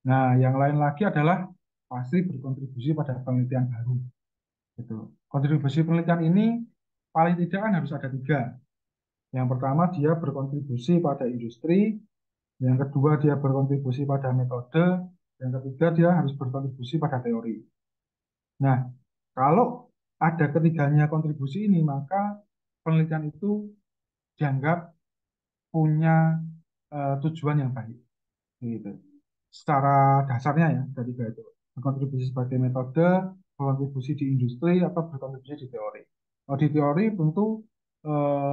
Nah, yang lain lagi adalah pasti berkontribusi pada penelitian baru. Gitu. Kontribusi penelitian ini paling tidak kan harus ada tiga. Yang pertama dia berkontribusi pada industri, yang kedua dia berkontribusi pada metode, yang ketiga dia harus berkontribusi pada teori. Nah, kalau ada ketiganya kontribusi ini, maka penelitian itu dianggap punya tujuan yang baik. Gitu. Secara dasarnya ya, dari tiga itu. Berkontribusi sebagai metode, berkontribusi di industri, atau berkontribusi di teori. Kalau di teori tentu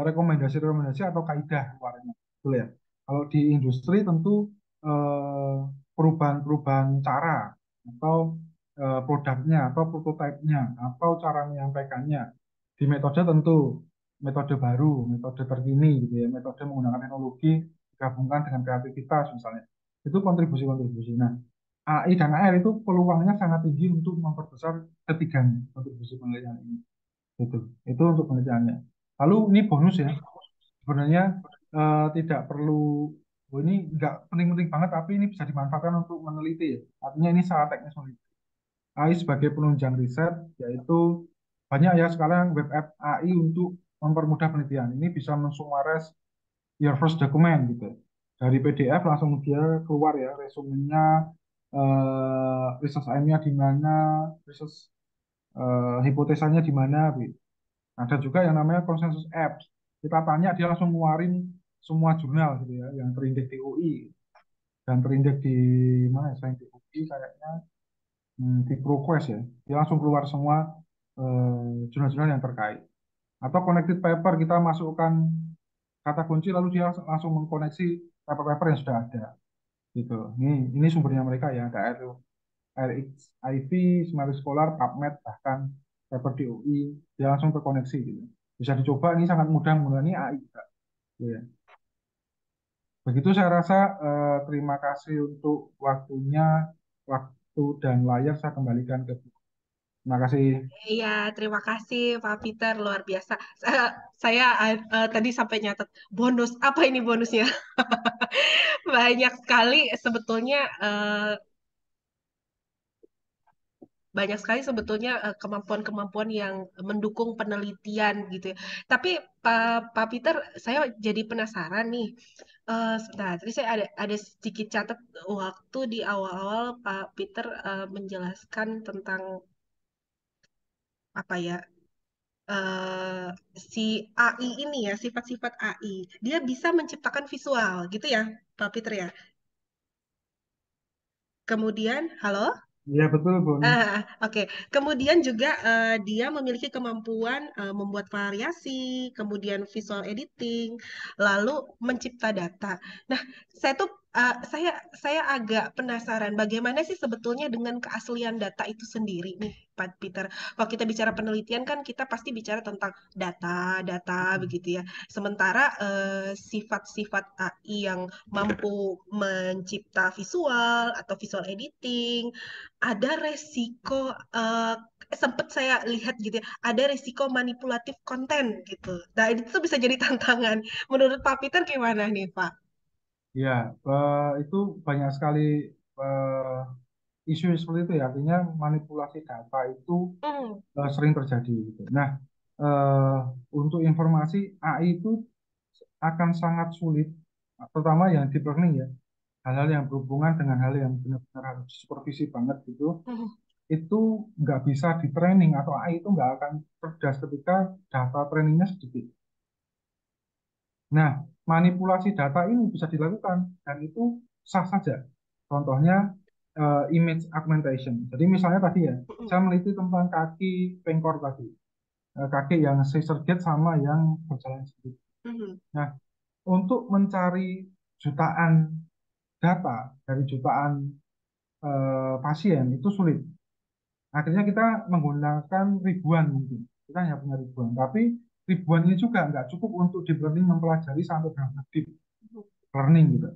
rekomendasi-rekomendasi atau kaidah keluarnya. Betul ya. Kalau di industri tentu eh, perubahan-perubahan cara atau produknya atau prototipenya atau cara menyampaikannya. Di metode tentu metode baru, metode terkini gitu ya, metode menggunakan teknologi digabungkan dengan kreativitas misalnya. Itu kontribusi-kontribusi. Nah, AI dan AR itu peluangnya sangat tinggi untuk memperbesar ketiganya kontribusi penelitian ini. Itu untuk penelitiannya. Lalu ini bonus ya, sebenarnya tidak perlu, oh ini nggak penting-penting banget, tapi ini bisa dimanfaatkan untuk meneliti ya. Artinya ini sangat teknis meneliti. AI sebagai penunjang riset, yaitu banyak ya sekarang web app AI untuk mempermudah penelitian. Ini bisa mensummarize your first document gitu. Dari PDF langsung dia keluar ya resumenya, research aimnya di mana, research hipotesanya di mana. Gitu. Ada juga yang namanya consensus apps. Kita tanya dia langsung ngeluarin semua jurnal gitu ya, yang terindeks di UI dan terindeks di mana ya, selain di UI kayaknya di ProQuest ya. Dia langsung keluar semua jurnal-jurnal yang terkait. Atau connected paper kita masukkan kata kunci lalu dia langsung mengkoneksi paper-paper yang sudah ada gitu. Ini sumbernya mereka ya, ada RXIV, Smart Scholar, PubMed, bahkan paper di UI, dia langsung terkoneksi gitu. Bisa dicoba, ini sangat mudah menggunakan AI juga. Gitu ya. Begitu saya rasa, terima kasih untuk waktunya, waktu dan layar saya kembalikan ke Bu. Terima kasih. Iya, terima kasih Pak Peter, luar biasa. Saya tadi sampai nyatet bonus. Apa ini bonusnya? Banyak sekali sebetulnya banyak sekali sebetulnya kemampuan-kemampuan yang mendukung penelitian gitu ya. Tapi Pak Peter, saya jadi penasaran nih. Sebentar, tadi saya ada sedikit catat waktu di awal-awal Pak Peter menjelaskan tentang apa ya eh, si AI ini ya, sifat-sifat AI. Dia bisa menciptakan visual gitu ya, Pak Peter ya. Kemudian, halo? Iya betul, Bu. Oke. Kemudian juga dia memiliki kemampuan membuat variasi, kemudian visual editing, lalu mencipta data. Nah, saya tuh saya agak penasaran bagaimana sih sebetulnya dengan keaslian data itu sendiri nih, Pak Peter. Kalau kita bicara penelitian kan kita pasti bicara tentang data begitu ya. Sementara sifat-sifat AI yang mampu mencipta visual atau visual editing ada resiko sempet saya lihat gitu ya, ada resiko manipulatif konten gitu. Nah, itu tuh bisa jadi tantangan. Menurut Pak Peter gimana nih, Pak? Ya, itu banyak sekali eh, isu seperti itu ya. Artinya manipulasi data itu Hmm. sering terjadi gitu. Nah, eh, untuk informasi AI itu akan sangat sulit, terutama yang deep learning ya, hal-hal yang berhubungan dengan hal yang benar-benar harus supervisi banget gitu, Hmm. itu nggak bisa di training atau AI itu nggak akan cerdas ketika data trainingnya sedikit. Nah, manipulasi data ini bisa dilakukan dan itu sah saja. Contohnya image augmentation. Jadi misalnya tadi ya, Hmm. saya meneliti tentang kaki pengkor tadi, kaki yang scissor gait sama yang berjalan sendiri. Hmm. Nah, untuk mencari jutaan data dari jutaan pasien itu sulit. Akhirnya kita menggunakan ribuan mungkin. Kita hanya punya ribuan. Tapi ribuan ini juga nggak cukup untuk deep learning mempelajari sampai benar-benar deep learning gitu.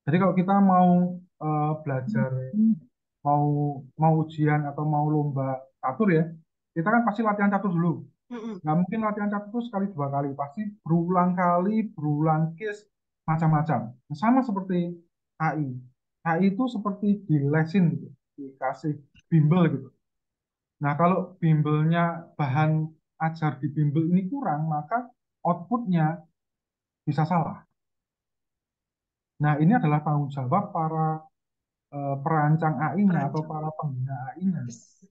Jadi kalau kita mau belajar, mau mau ujian atau mau lomba catur ya, kita kan pasti latihan catur dulu. Hmm. Nggak mungkin latihan catur itu sekali dua kali, pasti berulang kali, berulang case, macam-macam. Nah, sama seperti AI. AI itu seperti dilesin gitu, dikasih bimbel gitu. Nah, kalau bimbelnya bahan ajar di bimbel ini kurang, maka outputnya bisa salah. Nah, ini adalah tanggung jawab para perancang AI-nya atau Perancang. para pengguna AI-nya.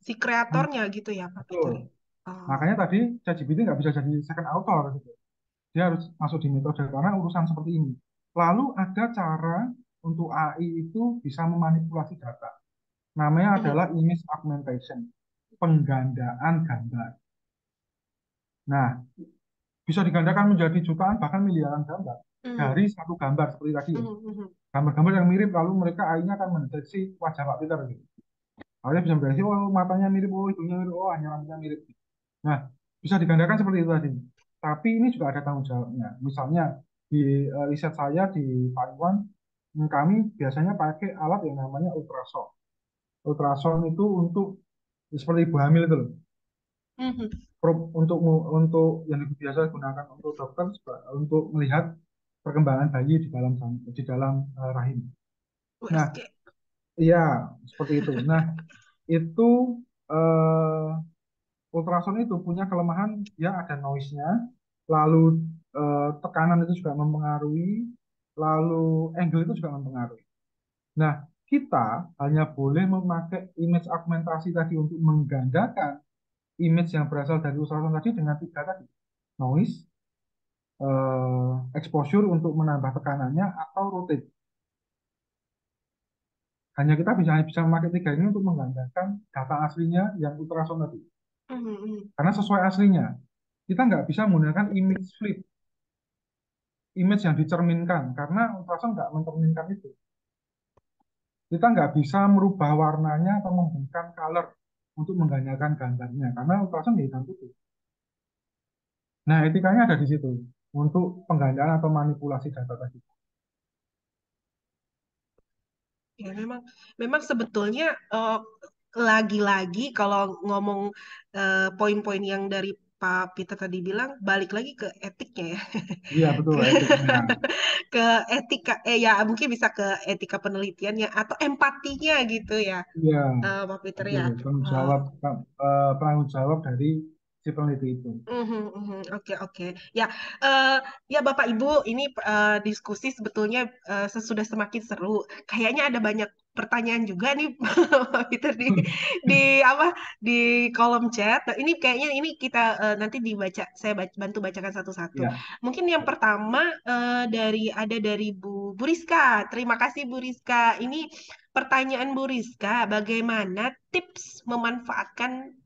Si kreatornya gitu ya, Pak Betul. Peter. Oh. Makanya tadi ChatGPT nggak bisa jadi second author gitu. Dia harus masuk di metode karena urusan seperti ini. Lalu ada cara untuk AI itu bisa memanipulasi data. Namanya Mhm. adalah image augmentation, penggandaan gambar. Nah, bisa digandakan menjadi jutaan bahkan miliaran gambar Mhm. dari satu gambar seperti tadi ya. Mhm. Mhm. Gambar-gambar yang mirip lalu mereka AI-nya akan mendeteksi wajah Pak Peter gitu. AI bisa mendeteksi oh matanya mirip, oh hidungnya mirip, oh hanya rambutnya mirip. Nah, bisa digandakan seperti itu tadi. Tapi ini juga ada tanggung jawabnya. Misalnya di riset saya di Taiwan, kami biasanya pakai alat yang namanya ultrasound. Ultrasound itu untuk seperti ibu hamil itu loh. Mhm. Untuk yang biasa digunakan untuk dokter untuk melihat perkembangan bayi di dalam rahim. Nah, USG. iya seperti itu. Nah, itu eh, ultrasound itu punya kelemahan dia ada noise-nya, lalu tekanan itu juga mempengaruhi, lalu angle itu juga mempengaruhi. Nah, kita hanya boleh memakai image augmentasi tadi untuk menggandakan image yang berasal dari ultrasound tadi dengan tiga tadi. Noise, exposure untuk menambah tekanannya, atau rotate. Hanya kita bisa memakai tiga ini untuk menggandakan data aslinya yang ultrasound tadi. Mhm. Mhm. Karena sesuai aslinya. Kita nggak bisa menggunakan image flip, image yang dicerminkan, karena ultrasound nggak mencerminkan itu. Kita nggak bisa merubah warnanya atau memberikan color untuk menggandakan gambarnya, karena ultrasound ya hitam putih. Nah, etikanya ada di situ untuk penggandaan atau manipulasi data tadi. Ya memang memang sebetulnya lagi-lagi kalau ngomong poin-poin yang dari Pak Peter tadi bilang balik lagi ke etiknya ya. Iya, betul, Ke etiknya. ke etika ya mungkin bisa ke etika penelitiannya atau empatinya gitu ya, Iya, Pak Peter betul. ya. Tanggung Eh, jawab, penanggung jawab dari si peneliti itu. Mhm. Mhm. Oke, oke. Ya, ya Bapak Ibu, ini diskusi sebetulnya sesudah semakin seru. Kayaknya ada banyak pertanyaan juga nih Pak Peter di apa di kolom chat. Nah, ini kayaknya ini kita nanti dibaca, saya bantu bacakan satu-satu. Ya, Mungkin yang pertama dari Bu Rizka. Terima kasih Bu Rizka. Ini pertanyaan Bu Rizka, bagaimana tips memanfaatkan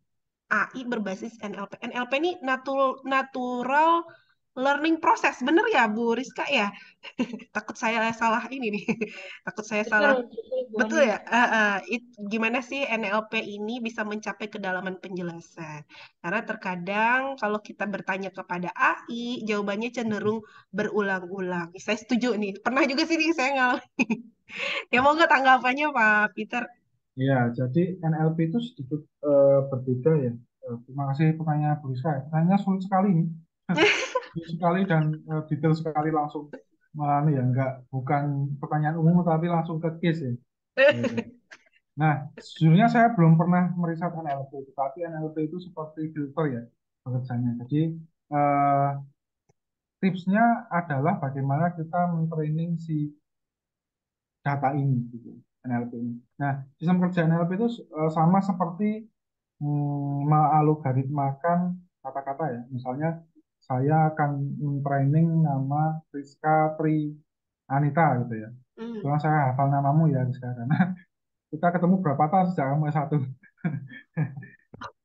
AI berbasis NLP. NLP ini natural learning process. Bener ya, Bu Rizka ya? Takut saya salah ini nih. Takut saya Betul, salah. betul Bu Betul Ani. ya? Gimana sih NLP ini bisa mencapai kedalaman penjelasan? Karena terkadang kalau kita bertanya kepada AI, jawabannya cenderung berulang-ulang. Saya setuju nih. Pernah juga sih nih saya ngalamin. Ya mau nggak tanggapannya Pak Peter? ya. Jadi NLP itu sedikit berbeda ya. Terima kasih pertanyaan Bu Rizka. Pertanyaannya sulit sekali nih. Sulit sekali dan detail sekali langsung. Malah nih ya, bukan pertanyaan umum tapi langsung ke case ya. Gitu. Nah, sejujurnya saya belum pernah meriset NLP, tetapi NLP itu seperti filter ya pekerjaannya. Jadi eh, tipsnya adalah bagaimana kita mentraining si data ini, gitu, NLP ini. Nah, sistem kerja NLP itu sama seperti mengalgoritmakan kata-kata ya. Misalnya saya akan training nama Rizka Tri Anita gitu ya. Hmm. Kebetulan saya hafal namamu ya Rizka, karena kita ketemu berapa tahun sejak kamu S1.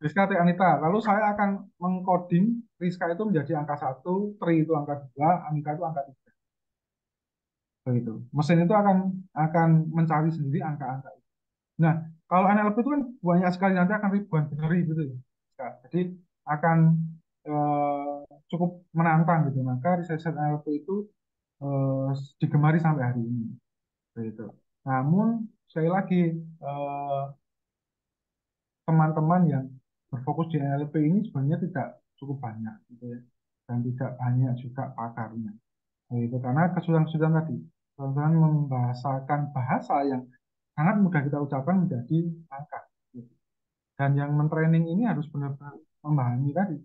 Rizka Tri Anita. Lalu saya akan mengcoding Rizka itu menjadi angka satu, Tri itu angka dua, Anita itu angka tiga. Begitu. Mesin itu akan mencari sendiri angka-angka. Nah, kalau NLP itu kan banyak sekali, nanti akan ribuan binary gitu ya. Nah, jadi akan cukup menantang gitu. Maka riset NLP itu eh, digemari sampai hari ini. Gitu. Namun sekali lagi eh, teman-teman yang berfokus di NLP ini sebenarnya tidak cukup banyak gitu ya. Dan tidak banyak juga pakarnya. Gitu. Karena kesulitan-kesulitan tadi, kesulitan membahasakan bahasa yang sangat mudah kita ucapkan menjadi angka. Gitu. Dan yang mentraining ini harus benar-benar memahami tadi.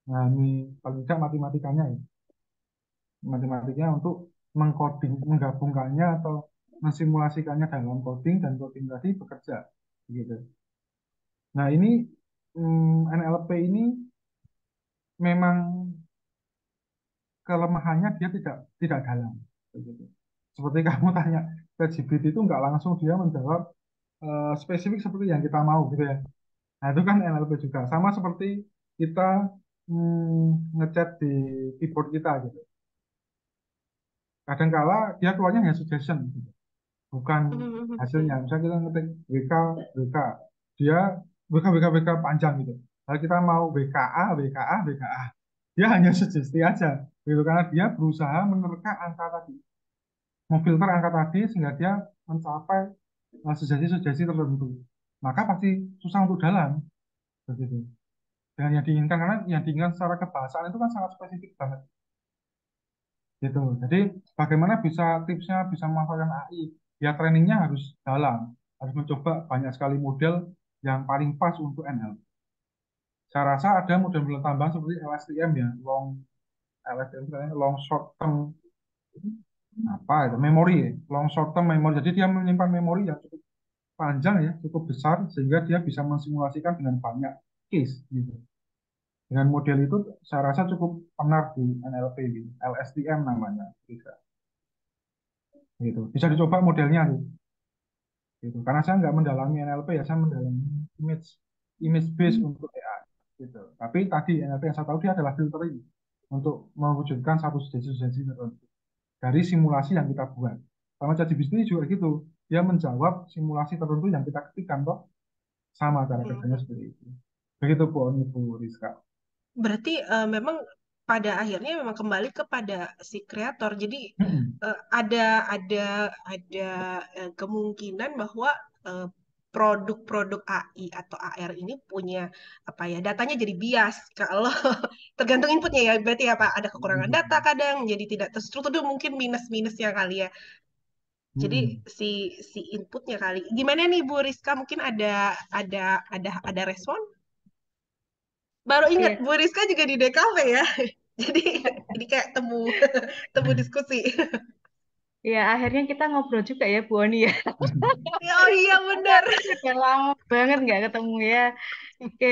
Nah, ini paling tidak matematikanya ya, matematikanya untuk mengcoding, menggabungkannya atau mensimulasikannya dalam coding dan coding tadi bekerja, gitu. Nah, ini NLP ini memang kelemahannya dia tidak tidak dalam, begitu. Seperti kamu tanya ke GPT itu nggak langsung dia menjawab spesifik seperti yang kita mau, gitu ya. Nah, itu kan NLP juga. Sama seperti kita ngechat di keyboard kita gitu. Kadangkala dia keluarnya hanya suggestion, gitu. Bukan hasilnya. Misalnya kita ngetik WK, WK. Dia WK, WK, WK panjang gitu. Kalau kita mau WKA, WKA, WKA. Dia hanya sugesti aja. Gitu. Karena dia berusaha menerka angka tadi. Memfilter angka tadi sehingga dia mencapai sugesti-sugesti tertentu. Maka pasti susah untuk dalam. Begitu. Dengan yang diinginkan, karena yang diinginkan secara kebahasaan itu kan sangat spesifik banget gitu. Jadi bagaimana bisa tipsnya bisa memanfaatkan AI? Ya trainingnya harus dalam, harus mencoba banyak sekali model yang paling pas untuk NL. Saya rasa ada model-model tambahan seperti LSTM ya, LSTM misalnya long short term apa itu memori ya, long short term memory. Jadi dia menyimpan memori yang cukup panjang ya, cukup besar sehingga dia bisa mensimulasikan dengan banyak case gitu. Dengan model itu saya rasa cukup benar di NLP gitu. LSTM namanya gitu. Bisa dicoba modelnya tuh gitu. Karena saya nggak mendalami NLP ya, saya mendalami image image base untuk AI gitu. Tapi tadi NLP yang saya tahu dia adalah filtering untuk mewujudkan satu sugesti tertentu dari simulasi yang kita buat. Sama ChatGPT juga gitu, dia menjawab simulasi tertentu yang kita ketikkan toh, sama cara kerjanya seperti itu. Begitu Bu Oni, Bu Rizka. Berarti memang pada akhirnya memang kembali kepada si kreator. Jadi ada kemungkinan bahwa eh, produk-produk AI atau AR ini punya apa ya datanya jadi bias kalau tergantung inputnya ya berarti apa ada kekurangan data kadang jadi tidak terstruktur itu mungkin minus-minusnya kali ya. Jadi si si inputnya kali. Gimana nih Bu Rizka mungkin ada respon? Baru ingat Iya, Bu Rizka juga di DKV ya. Jadi ini kayak temu temu diskusi. ya akhirnya kita ngobrol juga ya Bu Oni ya. Oh iya benar. Udah lama banget nggak ketemu ya. Oke,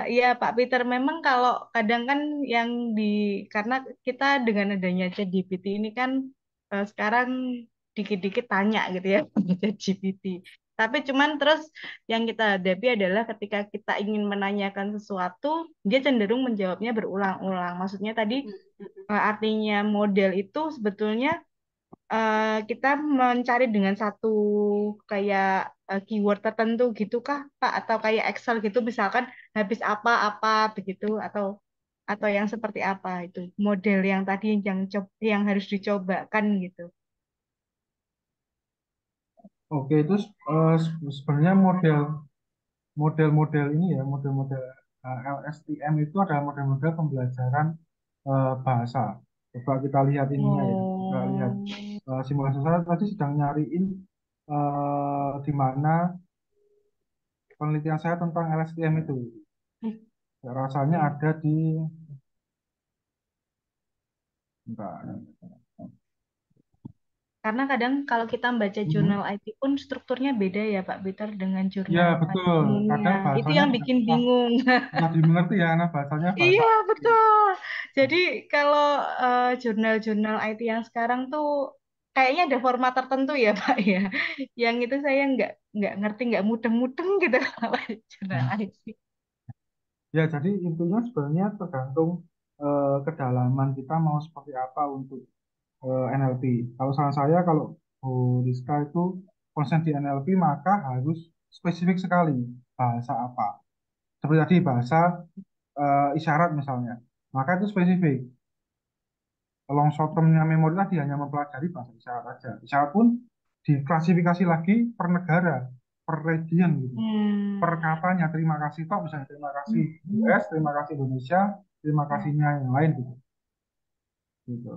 iya Pak Peter, memang kalau kadang kan yang di karena kita dengan adanya ChatGPT ini kan sekarang dikit-dikit tanya gitu ya sama ChatGPT. Tapi cuman terus yang kita hadapi adalah ketika kita ingin menanyakan sesuatu, dia cenderung menjawabnya berulang-ulang. Maksudnya tadi artinya model itu sebetulnya kita mencari dengan satu kayak keyword tertentu gitu kah Pak atau kayak Excel gitu misalkan habis apa-apa begitu atau yang seperti apa itu model yang tadi yang harus dicobakan gitu. Oke, itu sebenarnya model-model ini ya, model-model LSTM itu adalah model-model pembelajaran bahasa. Coba kita lihat ininya ya, kita lihat Oh. simulasi saya tadi sedang nyariin di mana penelitian saya tentang LSTM itu. Ya, rasanya ada di, enggak, Karena kadang kalau kita baca jurnal Mhm. IT pun strukturnya beda ya Pak Peter dengan Ya jurnal IT betul, umumnya. kadang Itu bahasanya yang juga bikin susah, bingung. susah dimengerti ya, karena bahasanya bahasa Iya, IT. betul. Jadi kalau jurnal-jurnal IT yang sekarang tuh kayaknya ada format tertentu ya, Pak ya. Yang itu saya nggak ngerti, nggak mudeng-mudeng gitu kalau jurnal IT. Ya, jadi intinya sebenarnya tergantung kedalaman kita mau seperti apa untuk NLP. Kalau saran saya, kalau Bu Rizka itu konsen di NLP, maka harus spesifik sekali bahasa apa. Seperti tadi bahasa isyarat misalnya, maka itu spesifik. Long short termnya memori tadi hanya mempelajari bahasa isyarat aja. Isyarat pun diklasifikasi lagi per negara, per region gitu. Per Hmm. katanya terima kasih toh, misalnya terima kasih US, terima kasih Indonesia, terima kasihnya yang lain gitu. Gitu.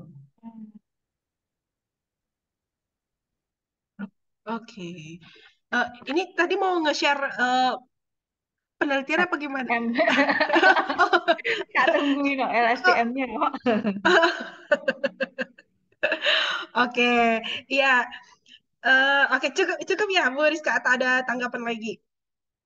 Oke. Ini tadi mau nge-share penelitian apa gimana? M. Kak tungguin no LSTM-nya kok. Oke, iya. Oke, cukup cukup ya, Bu Rizka. Atau ada tanggapan lagi?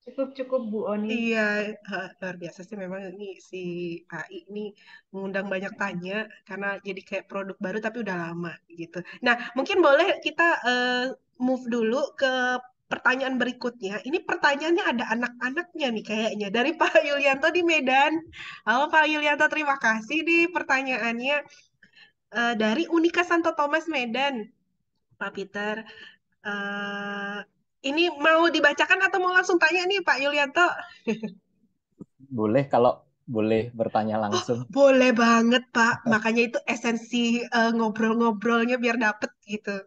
Cukup Bu Oni. Iya, luar biasa sih memang ini si AI ini mengundang banyak tanya karena jadi kayak produk baru tapi udah lama gitu. Nah, mungkin boleh kita move dulu ke pertanyaan berikutnya. Ini pertanyaannya ada anak-anaknya nih kayaknya dari Pak Yulianto di Medan. Halo Pak Yulianto, terima kasih nih pertanyaannya dari Unika Santo Thomas Medan, Pak Peter. eh ini mau dibacakan atau mau langsung tanya nih Pak Yulianto? Boleh kalau boleh bertanya Oh, langsung. boleh banget, Pak. Makanya itu esensi ngobrol-ngobrolnya biar dapet gitu.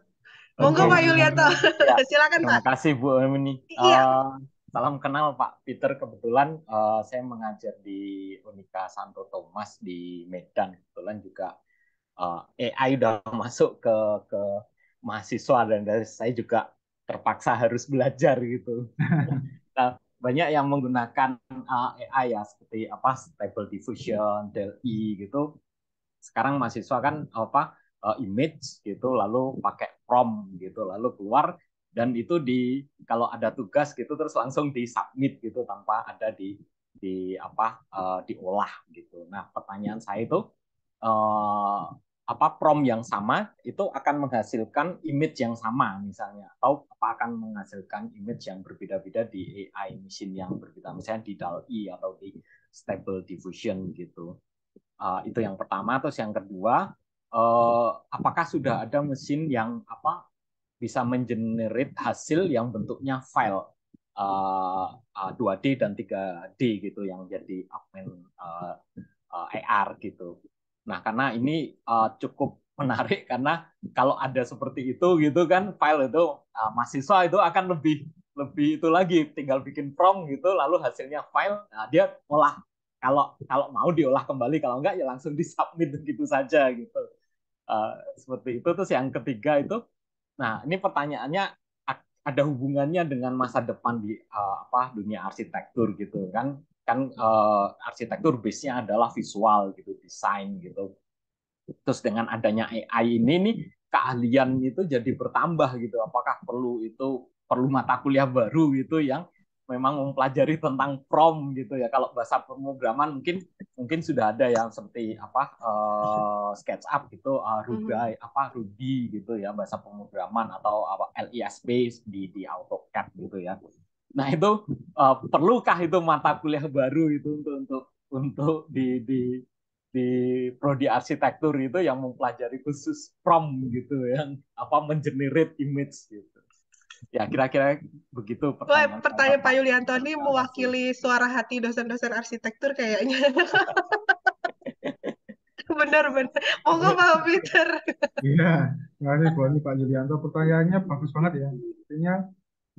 Monggo, Oke, Pak Yulianto. ya. Silakan, Pak. Terima kasih Bu Emini. Iya. Salam kenal Pak Peter. Kebetulan saya mengajar di Unika Santo Thomas di Medan. Kebetulan juga AI udah masuk ke mahasiswa dan dari saya juga terpaksa harus belajar gitu. Nah, banyak yang menggunakan AI ya seperti apa Stable Diffusion, DALL-E gitu. Sekarang mahasiswa kan apa image gitu lalu pakai prompt gitu lalu keluar dan itu kalau ada tugas gitu terus langsung di submit gitu tanpa ada di apa diolah gitu. Nah, pertanyaan saya itu apa prompt yang sama itu akan menghasilkan image yang sama misalnya atau apa akan menghasilkan image yang berbeda-beda di AI machine yang berbeda misalnya di DALL-E atau di Stable Diffusion gitu. Itu yang pertama. Terus yang kedua, apakah sudah ada mesin yang apa bisa mengenerate hasil yang bentuknya file 2D dan 3D gitu yang jadi augment AR gitu. Nah, karena ini cukup menarik karena kalau ada seperti itu gitu kan file itu mahasiswa itu akan lebih itu lagi tinggal bikin prompt gitu lalu hasilnya file dia olah kalau kalau mau diolah kembali kalau enggak ya langsung disubmit begitu saja gitu seperti itu. Terus yang ketiga itu nah ini pertanyaannya ada hubungannya dengan masa depan di apa dunia arsitektur gitu kan kan arsitektur base-nya adalah visual gitu desain gitu. Terus dengan adanya AI ini nih keahlian itu jadi bertambah gitu. Apakah perlu mata kuliah baru gitu yang memang mempelajari tentang prompt gitu ya. Kalau bahasa pemrograman mungkin sudah ada yang seperti apa SketchUp gitu, Ruby gitu ya bahasa pemrograman atau apa LISP di AutoCAD gitu ya. Nah itu perlukah itu mata kuliah baru itu untuk di prodi arsitektur itu yang mempelajari khusus prompt gitu yang apa mengenerate image gitu. Ya kira-kira begitu Wah, pertanyaan saya pertanyaan Pak Pak. Yulianto ini Terima kasih. mewakili suara hati dosen-dosen arsitektur kayaknya. Benar-benar. Monggo, Pak Peter. Iya, terima kasih Bu Ani, Pak Yulianto. Pertanyaannya bagus banget ya. Artinya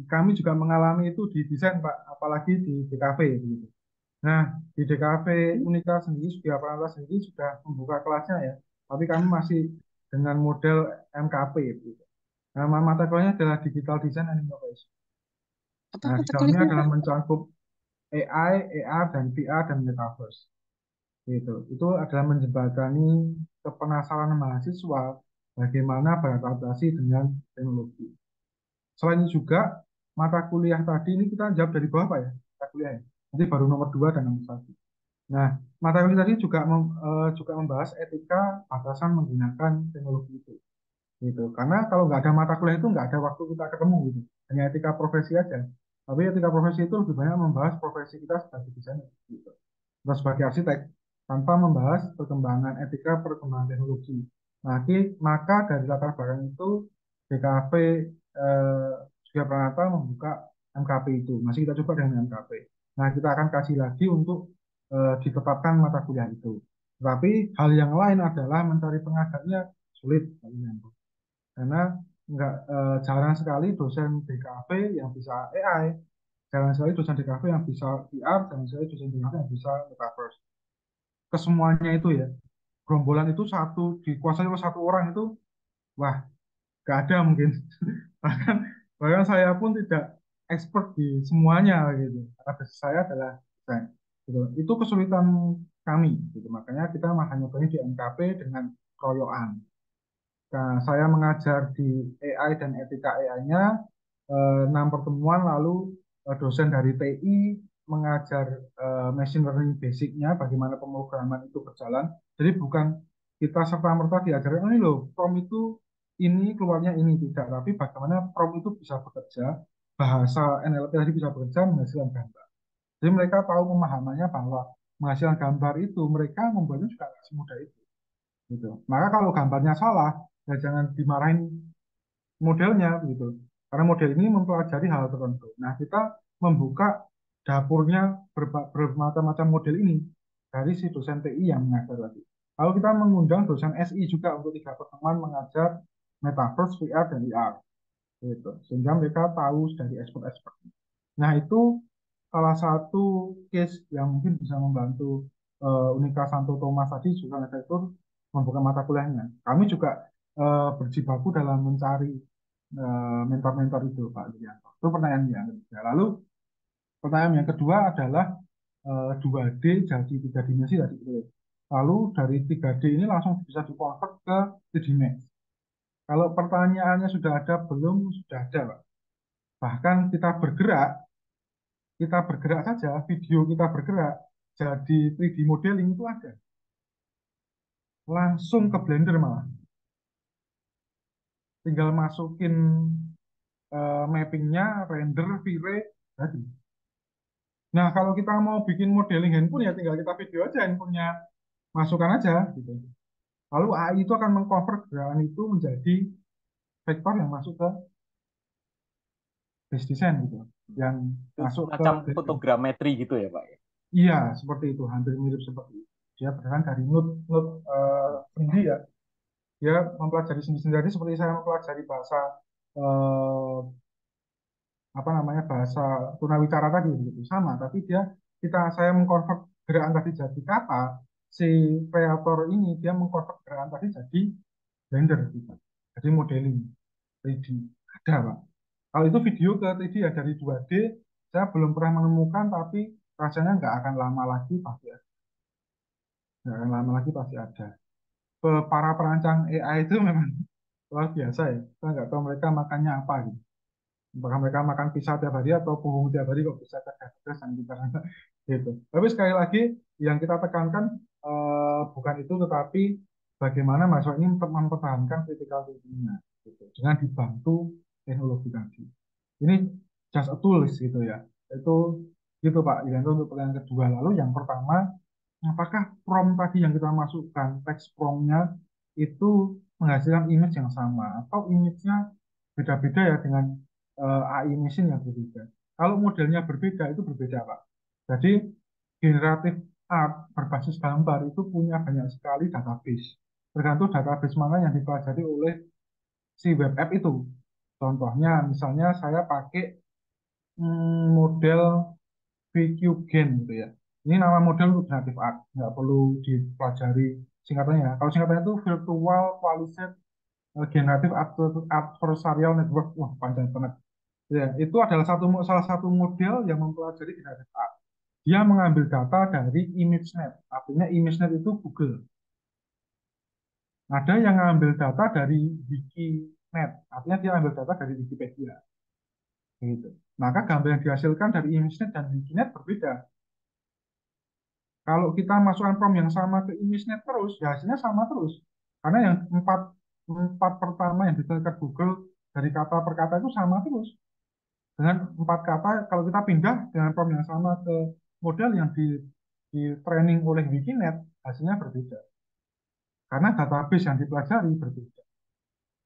kami juga mengalami itu di desain Pak, apalagi di DKV gitu. Nah, di DKV Unika sendiri, Studia Perantara sendiri sudah membuka kelasnya ya. Tapi kami masih dengan model MKP gitu. Nama mata kuliahnya adalah Digital Design and Innovation. Apa Nah, di mata dalamnya kuliahnya, adalah Pak? mencakup AI, AR, dan VR, dan Metaverse. Gitu. Itu adalah menjembatani kepenasaran mahasiswa bagaimana beradaptasi dengan teknologi. Selain itu juga mata kuliah tadi ini kita jawab dari bawah Pak ya, mata kuliah ya. Nanti baru nomor 2 dan nomor 1. Nah, mata kuliah tadi juga membahas etika batasan menggunakan teknologi itu. Gitu. Karena kalau nggak ada mata kuliah itu nggak ada waktu kita ketemu gitu. Hanya etika profesi aja. Tapi etika profesi itu lebih banyak membahas profesi kita sebagai desainer. Gitu. Atau sebagai arsitek tanpa membahas perkembangan etika perkembangan teknologi. Maka dari latar belakang itu DKV Surya Pranata membuka MKP itu. Masih kita coba dengan MKP. Nah, kita akan kasih lagi untuk ditetapkan mata kuliah itu. Tetapi hal yang lain adalah mencari pengajarnya sulit. Karena jarang sekali dosen DKV yang bisa AI, jarang sekali dosen DKV yang bisa VR, jarang sekali dosen DKV yang bisa Metaverse. Kesemuanya itu ya, gerombolan itu dikuasai oleh satu orang itu, wah, gak ada mungkin. Bahkan, bahkan saya pun tidak expert di semuanya gitu. Karena basis saya adalah desain. Gitu. Itu kesulitan kami gitu. Makanya kita hanya berani di MKP dengan keroyokan. Nah, saya mengajar di AI dan etika AI-nya, 6 pertemuan, lalu dosen dari TI mengajar machine learning basic-nya, bagaimana pemrograman itu berjalan. Jadi bukan kita serta-merta diajarin, oh ini loh, prompt itu ini keluarnya ini, tidak. Tapi bagaimana prompt itu bisa bekerja, bahasa NLP tadi bisa bekerja menghasilkan gambar. Jadi mereka tahu pemahamannya bahwa menghasilkan gambar itu, mereka membuatnya juga nggak semudah itu. Gitu. Maka kalau gambarnya salah, ya jangan dimarahin modelnya gitu. Karena model ini mempelajari hal tertentu. Nah, kita membuka dapurnya bermacam-macam model ini dari si dosen TI yang mengajar tadi. Lalu kita mengundang dosen SI juga untuk 3 pertemuan mengajar Metaverse, VR, dan IR. Gitu. Sehingga mereka tahu dari expert-expert. Nah, itu salah satu case yang mungkin bisa membantu Unika Santo Thomas tadi juga itu membuka mata kuliahnya. Kami juga berjibaku dalam mencari mentor-mentor itu, Pak Yulianto. Itu pertanyaan yang ketiga. Lalu pertanyaan yang kedua adalah 2D jadi 3 dimensi tadi. Lalu dari 3D ini langsung bisa dikonvert ke 3D Max. Kalau pertanyaannya sudah ada belum? Sudah ada, Pak. Bahkan kita bergerak saja, video kita bergerak, jadi 3D modeling itu ada. Langsung ke Blender malah. Tinggal masukin mappingnya, render, vire, jadi. Nah, kalau kita mau bikin modeling handphone ya tinggal kita video aja handphonenya, masukkan aja gitu. Lalu AI itu akan mengconvert gerakan itu menjadi vektor yang masuk ke base design gitu, yang Itu masuk ke semacam Blender. fotogrametri gitu ya, Pak? Iya, seperti itu, hampir mirip seperti itu. Dia berdasarkan dari node sendi ya. Dia mempelajari sendiri seperti saya mempelajari bahasa eh, apa namanya bahasa tunawicara tadi gitu sama, tapi saya mengkonvert gerakan tadi jadi kata, si kreator ini dia mengkonvert gerakan tadi jadi Blender gitu. Jadi modeling 3D ada, Pak. Kalau itu video ke 3D ya dari 2D saya belum pernah menemukan, tapi rasanya nggak akan lama lagi pasti ada. Para perancang AI itu memang luar biasa ya. Saya nggak tahu mereka makannya apa gitu. Apakah mereka makan pisau tiap hari atau pohon tiap hari kok bisa cerdas dan pintar gitu. Tapi sekali lagi yang kita tekankan bukan itu, tetapi bagaimana mahasiswa ini mempertahankan critical thinking-nya gitu, dengan dibantu teknologi tadi. Ini just a tools gitu ya. Itu gitu Pak Yanto untuk pertanyaan kedua. Lalu yang pertama, apakah prompt tadi yang kita masukkan, teks promptnya itu menghasilkan image yang sama atau image-nya beda-beda ya dengan AI machine yang berbeda. Kalau modelnya berbeda, itu berbeda, Pak. Jadi, generatif art berbasis gambar itu punya banyak sekali database. Tergantung database mana yang dipelajari oleh si web app itu. Contohnya, misalnya saya pakai model VQGen gitu ya. Ini nama model untuk generatif art, nggak perlu dipelajari singkatannya. Kalau singkatannya itu Virtual Qualified Generative Adversarial Network. Wah, panjang banget. Ya, itu adalah salah satu model yang mempelajari generative art. Dia mengambil data dari ImageNet. Artinya ImageNet itu Google. Ada yang mengambil data dari Wikinet. Artinya dia ambil data dari Wikipedia. Gitu. Maka gambar yang dihasilkan dari ImageNet dan Wikinet berbeda. Kalau kita masukkan prompt yang sama ke ImageNet terus, ya hasilnya sama terus. Karena yang empat pertama yang diteliti Google dari kata per kata itu sama terus. Dengan 4 kata, kalau kita pindah dengan prompt yang sama ke model yang di training oleh Wikinet, hasilnya berbeda. Karena database yang dipelajari berbeda.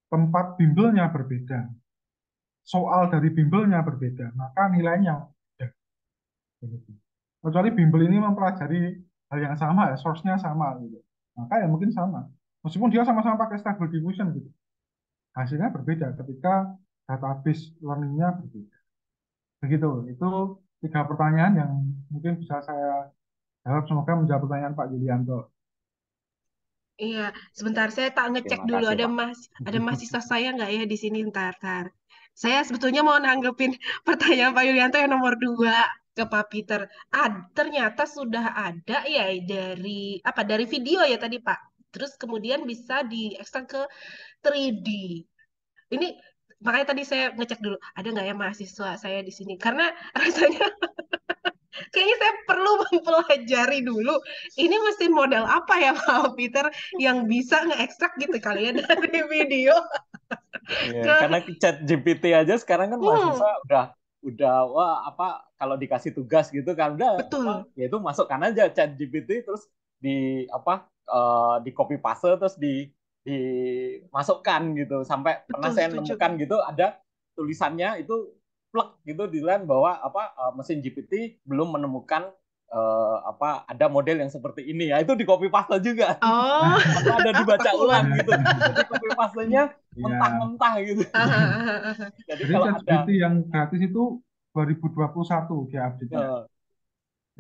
Tempat bimbelnya berbeda. Soal dari bimbelnya berbeda. Maka nilainya beda. Kecuali bimbel ini mempelajari hal yang sama, ya, source-nya sama. Gitu. Maka ya mungkin sama. Meskipun dia sama-sama pakai Stable Diffusion. Gitu. Hasilnya berbeda ketika database learning-nya berbeda. Begitu. Itu 3 pertanyaan yang mungkin bisa saya jawab. Semoga menjawab pertanyaan Pak Yulianto. Iya, sebentar saya tak ngecek Terima dulu kasih, ada Pak. mahasiswa saya nggak ya di sini, ntar. Saya sebetulnya mau nanggepin pertanyaan Pak Yulianto yang nomor 2 ke Pak Peter. Ternyata sudah ada ya dari video ya tadi Pak. Terus kemudian bisa diekstrak ke 3D. Ini makanya tadi saya ngecek dulu, ada nggak ya mahasiswa saya di sini? Karena rasanya kayaknya saya perlu mempelajari dulu. Ini mesin model apa ya Pak Peter yang bisa ngeekstrak gitu kali ya dari video Iya, ke karena chat GPT aja sekarang kan mahasiswa hmm, udah wah apa kalau dikasih tugas gitu kan udah apa betul, ya itu masukkan aja chat GPT terus di apa di copy paste terus dimasukkan gitu sampai pernah betul saya setuju. nemukan gitu ada tulisannya itu plek gitu di line bahwa apa mesin GPT belum menemukan apa ada model yang seperti ini ya itu di copy paste juga Oh, atau ada dibaca ketahuan. ulang gitu jadi copy pastenya Iya. mentah-mentah gitu. Jadi Jadi kalau ada ChatGPT yang gratis itu 2021 dia update-nya. eh,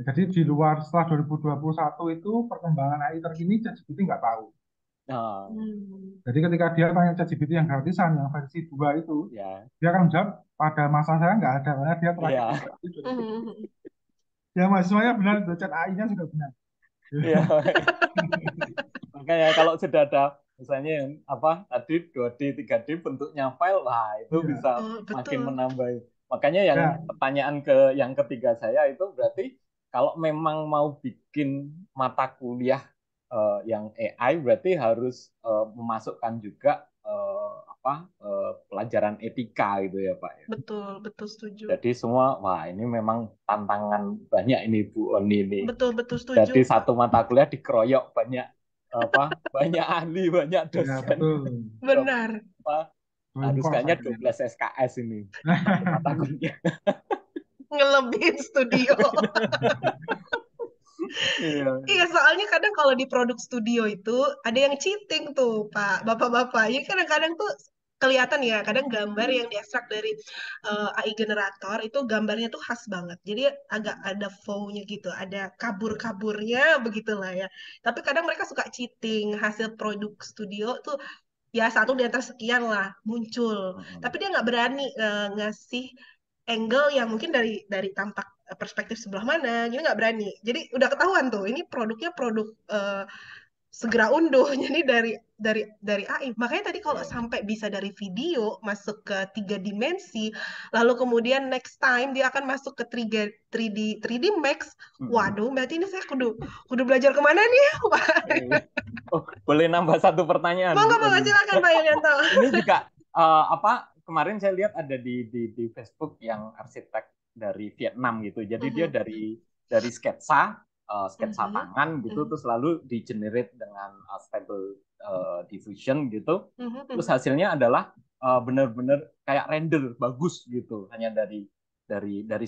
Jadi di luar setelah 2021 itu perkembangan AI terkini ChatGPT nggak tahu. nah, Hmm, Jadi ketika dia tanya ChatGPT yang gratisan, yang versi 2 itu, ya, dia akan menjawab pada masa saya nggak ada, karena dia terakhir iya, buka itu 2020. hmm, Ya mahasiswanya benar, chat AI-nya juga benar. iya. Makanya kalau sudah ada misalnya yang apa tadi 2D, 3D bentuknya file, wah itu Iya. bisa oh, makin betul. menambah. Makanya yang Ya, pertanyaan yang ketiga saya itu berarti kalau memang mau bikin mata kuliah yang AI berarti harus memasukkan juga pelajaran etika gitu ya Pak. Betul, betul setuju. Jadi semua, wah ini memang tantangan banyak ini Bu Oni ini. Betul, betul setuju. Jadi satu mata kuliah dikeroyok banyak banyak ahli, banyak ya dosen. betul. Benar. Apa, harus Impor kayaknya saya. 12 SKS ini satu mata kuliah. Ngelebihin studio. Iya. Iya, soalnya kadang kalau di produk studio itu ada yang cheating tuh, Pak. Bapak-bapak. Jadi kadang-kadang tuh kelihatan ya, kadang gambar yang diekstrak dari AI generator itu gambarnya tuh khas banget. Jadi agak ada faux-nya gitu, ada kabur-kaburnya begitulah ya. Tapi kadang mereka suka cheating hasil produk studio tuh ya satu di antara sekian lah muncul. Tapi dia nggak berani ngasih angle yang mungkin dari tampak perspektif sebelah mana, jadi nggak berani. Jadi udah ketahuan tuh, ini produknya produk segera unduh. Jadi dari AI. Makanya tadi kalau Iya. sampai bisa dari video masuk ke 3 dimensi, lalu kemudian next time dia akan masuk ke 3D Max. Waduh, berarti ini saya kudu belajar kemana nih? Oh, boleh nambah satu pertanyaan Bu Monggo, Oni. silakan Pak Yulianto. Ini juga apa kemarin saya lihat ada di Facebook yang arsitek dari Vietnam gitu. Jadi dia Mhm, dari sketsa mhm, tangan gitu mhm, terus lalu di generate dengan stable diffusion gitu. mhm, Terus mhm. hasilnya adalah benar-benar kayak render bagus gitu hanya dari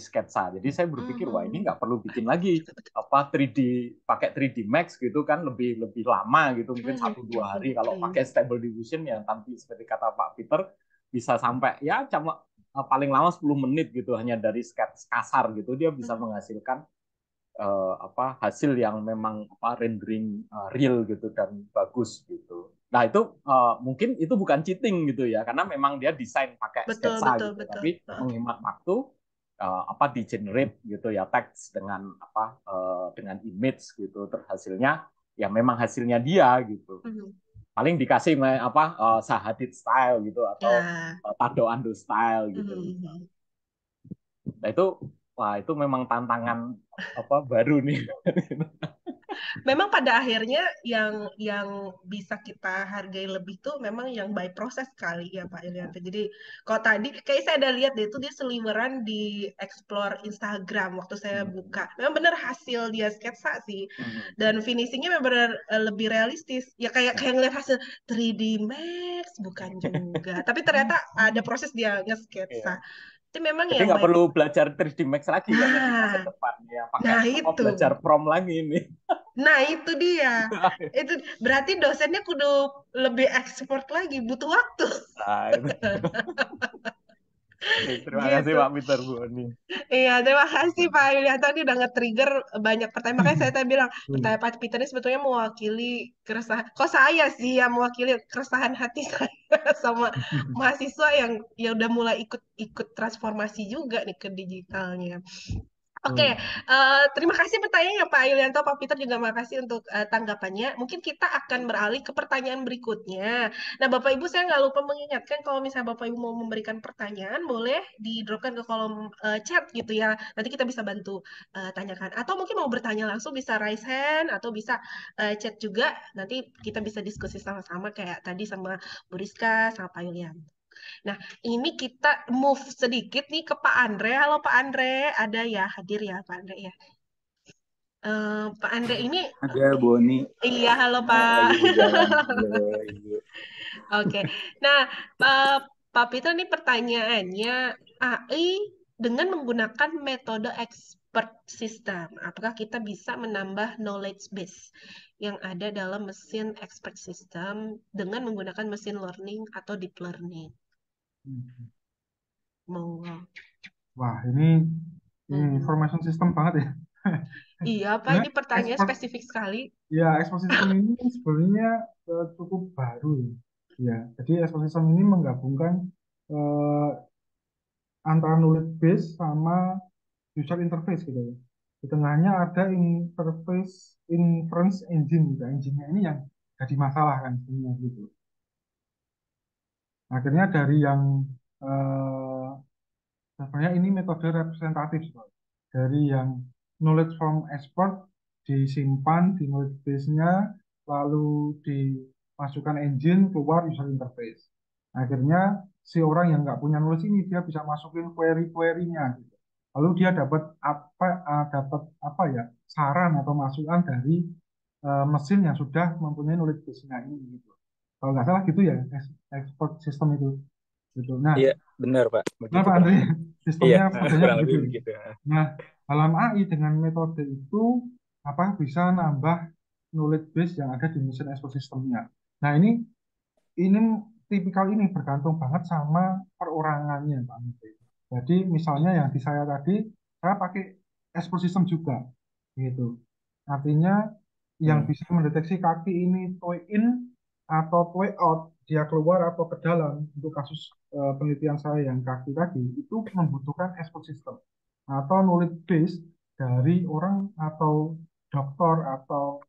sketsa. Jadi saya berpikir wah ini Mhm. nggak perlu bikin lagi Betul, betul. apa 3D pakai 3D Max gitu kan lebih lebih lama gitu mungkin Mhm, 1-2 hari kalau mhm. pakai stable diffusion ya nanti seperti kata Pak Peter bisa sampai ya cuma paling lama 10 menit gitu hanya dari sketch kasar gitu dia bisa Mhm. menghasilkan apa hasil yang memang apa rendering real gitu dan bagus gitu. Nah itu mungkin itu bukan cheating gitu ya karena memang dia desain pakai Betul, sketsa betul, gitu betul. tapi Heeh. menghemat waktu apa di generate gitu ya teks dengan apa dengan image gitu terus hasilnya ya memang hasilnya dia gitu Mhm. paling dikasih apa Sahadid style gitu atau Ya. Tado Ando style gitu Mhm. nah itu wah itu memang tantangan apa baru nih. Memang pada akhirnya yang bisa kita hargai lebih tuh memang yang by proses kali ya Pak Ilianto. Jadi kalau tadi kayak saya ada lihat deh itu dia seliweran di explore Instagram waktu saya buka. Memang bener hasil dia sketsa sih. Dan finishingnya memang benar lebih realistis. Ya kayak kayak ngeliat hasil 3D Max bukan juga. Tapi ternyata ada proses dia Iya. ngesketsa. Itu memang Jadi yang nggak by. perlu belajar 3D Max lagi kayaknya di masa Nah, depan ya pakai nah apa itu. belajar prom lagi ini. Nah, itu dia. Itu berarti dosennya kudu lebih ekspor lagi, butuh waktu. Nah, itu. Terima kasih Gitu. Pak Peter Bu Oni. Iya, terima kasih Pak Yulianto. Ini udah nge-trigger banyak pertanyaan. Makanya saya tadi bilang, pertanyaan Pak Peter ini sebetulnya mewakili keresahan. Kok saya sih yang mewakili keresahan hati saya sama mahasiswa yang udah mulai ikut transformasi juga nih ke digitalnya. Oke, terima kasih pertanyaannya Pak Yulianto, Pak Peter juga makasih untuk tanggapannya. Mungkin kita akan beralih ke pertanyaan berikutnya. Nah, Bapak Ibu saya nggak lupa mengingatkan kalau misalnya Bapak Ibu mau memberikan pertanyaan, boleh di-dropkan ke kolom chat gitu ya. Nanti kita bisa bantu tanyakan. Atau mungkin mau bertanya langsung bisa raise hand atau bisa chat juga. Nanti kita bisa diskusi sama-sama kayak tadi sama Bu Rizka sama Pak Yulianto. Nah, ini kita move sedikit nih ke Pak Andre. Halo Pak Andre, ada ya hadir ya Pak Andre ya. Pak Andre ini, Ada Boni iya halo Pak. lagi di jalan. Halo, Ibu. Oke, nah Pak Peter ini pertanyaannya AI dengan menggunakan metode expert system, apakah kita bisa menambah knowledge base yang ada dalam mesin expert system dengan menggunakan machine learning atau deep learning? Monggo. Wah, ini information system banget ya. Iya, Pak, Nah, ini pertanyaan spesifik sekali. ya, expert system ini sebenarnya cukup baru ya. Ya, jadi expert system ini menggabungkan eh, antara knowledge base sama user interface gitu ya. Di tengahnya ada interface inference engine gitu. Engine-nya ini yang jadi masalah kan sebenarnya gitu. Akhirnya dari yang eh, sebenarnya ini metode representatif Sob. Dari yang knowledge from expert disimpan di knowledge base-nya, lalu dimasukkan engine, keluar user interface. Akhirnya si orang yang nggak punya knowledge ini dia bisa masukin query-query-nya gitu. Lalu dia dapat apa ya, saran atau masukan dari mesin yang sudah mempunyai knowledge base-nya ini gitu. Kalau nggak salah gitu ya, expert system itu gitu. Nah, Iya, benar Pak. nah Begitu Pak Pak. Andri, Iya, sistemnya modelnya kurang begitu lebih ya. begitu. Nah, dalam AI dengan metode itu bisa nambah knowledge base yang ada di mission expert systemnya. Nah, ini tipikal ini bergantung banget sama perorangannya Pak Andri. Jadi misalnya yang di saya tadi, saya pakai expert system juga gitu. Artinya yang bisa mendeteksi kaki ini toe in atau toe out, dia keluar atau ke dalam, untuk kasus penelitian saya yang kaki tadi, itu membutuhkan expert system atau knowledge base dari orang atau dokter atau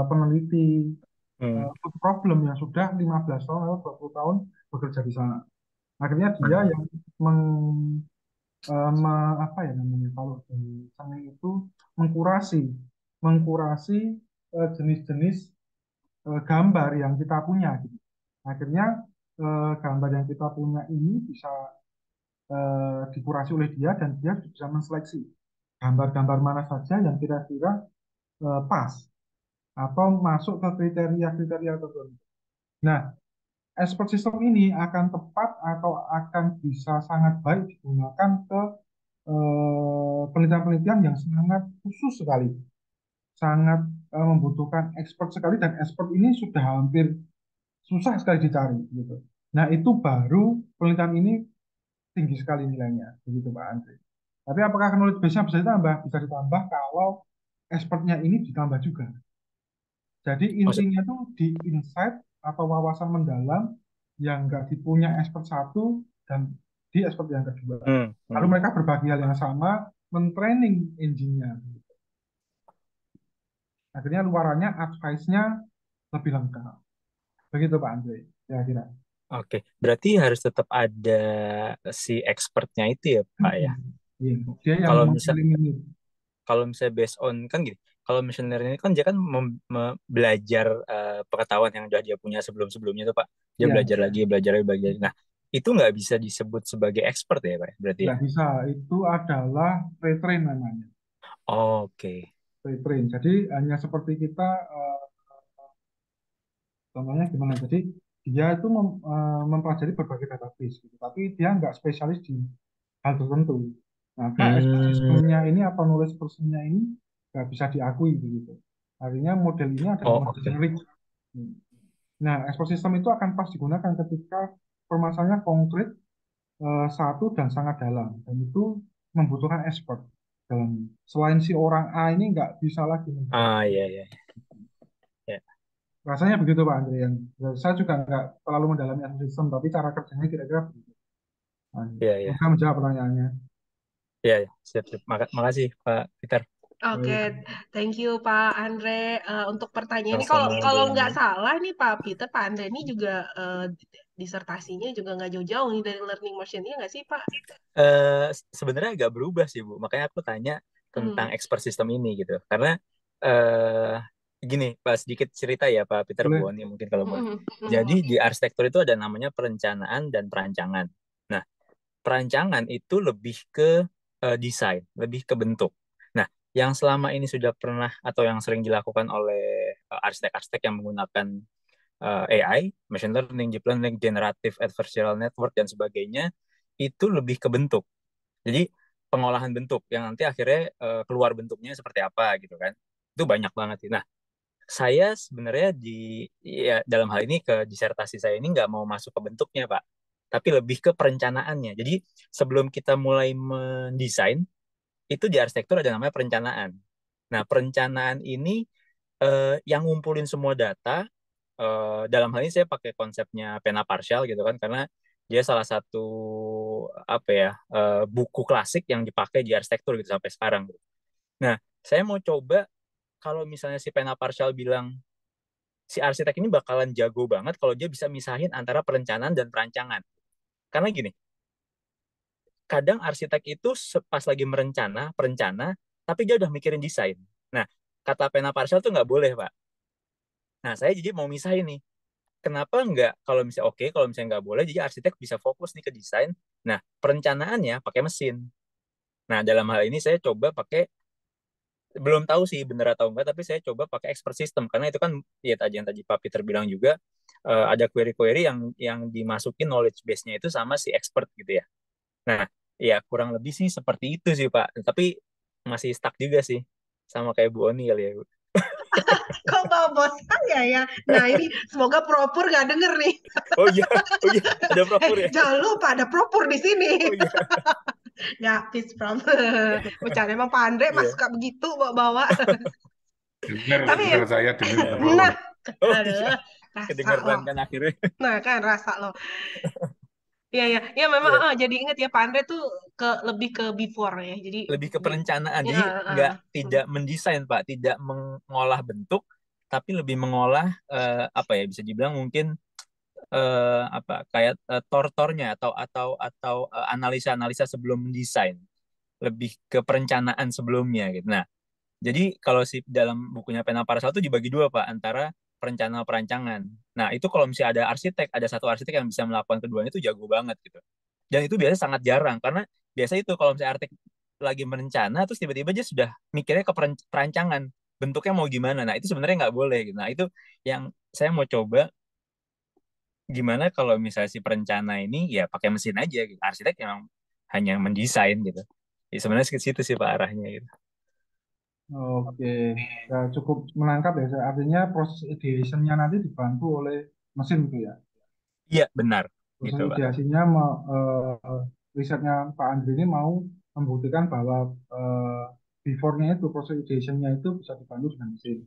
peneliti food problem yang sudah 15 tahun atau 20 tahun bekerja di sana. Akhirnya dia yang apa ya namanya kalau di seni itu mengkurasi mengkurasi jenis-jenis gambar yang kita punya gitu. Akhirnya gambar yang kita punya ini bisa dikurasi oleh dia dan dia bisa menseleksi gambar-gambar mana saja yang kira-kira pas atau masuk ke kriteria-kriteria tertentu. Nah, expert system ini akan tepat atau akan bisa sangat baik digunakan ke penelitian-penelitian yang sangat khusus sekali, sangat membutuhkan expert sekali, dan expert ini sudah hampir susah sekali dicari gitu. Nah, itu baru penelitian ini tinggi sekali nilainya, begitu Pak Andri. Tapi apakah knowledge base-nya bisa ditambah? Bisa ditambah kalau expertnya ini ditambah juga. Jadi Maksud, intinya tuh di insight atau wawasan mendalam yang nggak dipunya expert satu dan di expert yang kedua. Lalu mereka berbagi hal yang sama, mentraining engine-nya. Akhirnya luarannya advice-nya lebih lengkap. Begitu Pak Andre, kira-kira. Oke, berarti harus tetap ada si expertnya itu ya Pak ya. Iya, dia yang Kalau misal mengeliminir. kalau misalnya based on kan gini, kalau machine learning ini kan dia kan belajar pengetahuan yang sudah dia punya sebelum-sebelumnya tuh Pak. Dia Iya, belajar lagi, belajar lagi, belajar lagi. Nah, itu nggak bisa disebut sebagai expert ya Pak, berarti ya? nggak bisa. Itu adalah retrain namanya. Oke. Retrain. Jadi hanya seperti kita, contohnya gimana? Jadi dia itu mempelajari berbagai database, gitu. Tapi dia nggak spesialis di hal tertentu. Maka ekosistemnya ini atau knowledge personnya ini nggak bisa diakui begitu. Artinya model ini adalah Oh, model oke. generik. Nah, ekosistem itu akan pas digunakan ketika permasalahannya konkret, satu dan sangat dalam. Dan itu membutuhkan expert dalam selain si orang A ini nggak bisa lagi menjawab. Iya, iya. Ya, Rasanya begitu Pak Andre, yang ya, saya juga nggak terlalu mendalami sistem, tapi cara kerjanya kira-kira begitu. Nah, iya, iya. semoga menjawab pertanyaannya. Iya, iya. Siap, siap. Makasih, Pak Peter. Oke, Baik. thank you Pak Andre. Untuk pertanyaan ini, kalau Sama-sama, Bu kalau nggak Ani. salah nih Pak Peter, Pak Andre ini juga disertasinya juga nggak jauh-jauh nih dari learning motion, ya nggak sih Pak? Sebenarnya agak berubah sih, Bu. Makanya aku tanya tentang Hmm. expert system ini gitu. Karena eh gini, Pak, sedikit cerita ya Pak Peter, Bu Boleh. Ani, mungkin kalau boleh. Hmm. Jadi di arsitektur itu ada namanya perencanaan dan perancangan. Nah, perancangan itu lebih ke desain, lebih ke bentuk. Nah, yang selama ini sudah pernah atau yang sering dilakukan oleh arsitek-arsitek yang menggunakan AI, machine learning, deep learning, generative adversarial network dan sebagainya, itu lebih ke bentuk. Jadi pengolahan bentuk yang nanti akhirnya keluar bentuknya seperti apa gitu kan. Itu banyak banget sih. Nah, saya sebenarnya ya, dalam hal ini ke disertasi saya ini nggak mau masuk ke bentuknya, Pak. Tapi lebih ke perencanaannya. Jadi sebelum kita mulai mendesain, itu di arsitektur ada namanya perencanaan. Nah, perencanaan ini yang ngumpulin semua data, dalam hal ini saya pakai konsepnya pena parsial gitu kan, karena dia salah satu apa ya buku klasik yang dipakai di arsitektur gitu sampai sekarang. Nah, saya mau coba kalau misalnya si pena parsial bilang si arsitek ini bakalan jago banget kalau dia bisa misahin antara perencanaan dan perancangan. Karena gini, kadang arsitek itu pas lagi perencana, tapi dia udah mikirin desain. Nah, kata pena parsial tuh nggak boleh, Pak. Nah, saya jadi mau misahin nih. Kenapa nggak, kalau misalnya oke, kalau misalnya nggak boleh, jadi arsitek bisa fokus nih ke desain. Nah, perencanaannya pakai mesin. Nah, dalam hal ini saya coba pakai, belum tahu sih benar atau enggak, tapi saya coba pakai expert system karena itu kan ya tadi yang tadi Pak Peter bilang juga ada query-query yang dimasukin knowledge base-nya itu sama si expert gitu ya. Nah, ya kurang lebih sih seperti itu sih Pak. Tapi masih stuck juga sih sama kayak Bu Oni kali ya, Bu. Kok bawa bos saya ya? Nah ini semoga propur nggak denger nih. Oh iya, oh iya, ada propur ya. Jangan lupa ada propur di sini. Oh iya. Nggak, peace from. Bercanda, emang Pak Andre mas Iya. suka begitu bawa-bawa. Dengar, Tapi dengar saya dengar nah, terus. Oh iya, aduh, rasa lo. kedengeran kan akhirnya. Nah kan rasa lo. Iya ya, ya memang. Iya. Jadi ingat ya Pak Andre tuh lebih ke before ya. Jadi Lebih ke perencanaan. ya, Jadi nggak tidak mendesain Pak, tidak mengolah bentuk, tapi lebih mengolah apa ya bisa dibilang mungkin apa kayak tortornya atau analisa-analisa sebelum mendesain, lebih ke perencanaan sebelumnya gitu. Nah, jadi kalau si dalam bukunya Pena Parasal itu dibagi dua Pak antara perencanaan perancangan. Nah, itu kalau misalnya ada satu arsitek yang bisa melakukan keduanya itu jago banget gitu. Dan itu biasanya sangat jarang karena biasa itu kalau misalnya arsitek lagi merencana terus tiba-tiba aja sudah mikirnya ke perancangan, bentuknya mau gimana. Nah, itu sebenarnya nggak boleh gitu. Nah, itu yang saya mau coba gimana kalau misalnya si perencana ini ya pakai mesin aja gitu. Arsitek yang hanya mendesain gitu. Ya, sebenarnya ke situ sih Pak arahnya gitu. Oke, ya, cukup menangkap ya. Artinya proses ideationnya nanti dibantu oleh mesin gitu ya. Iya, benar Proses gitu Pak. ideasinya risetnya Pak Andri ini mau membuktikan bahwa before-nya itu proses ideationnya itu bisa dibantu dengan mesin.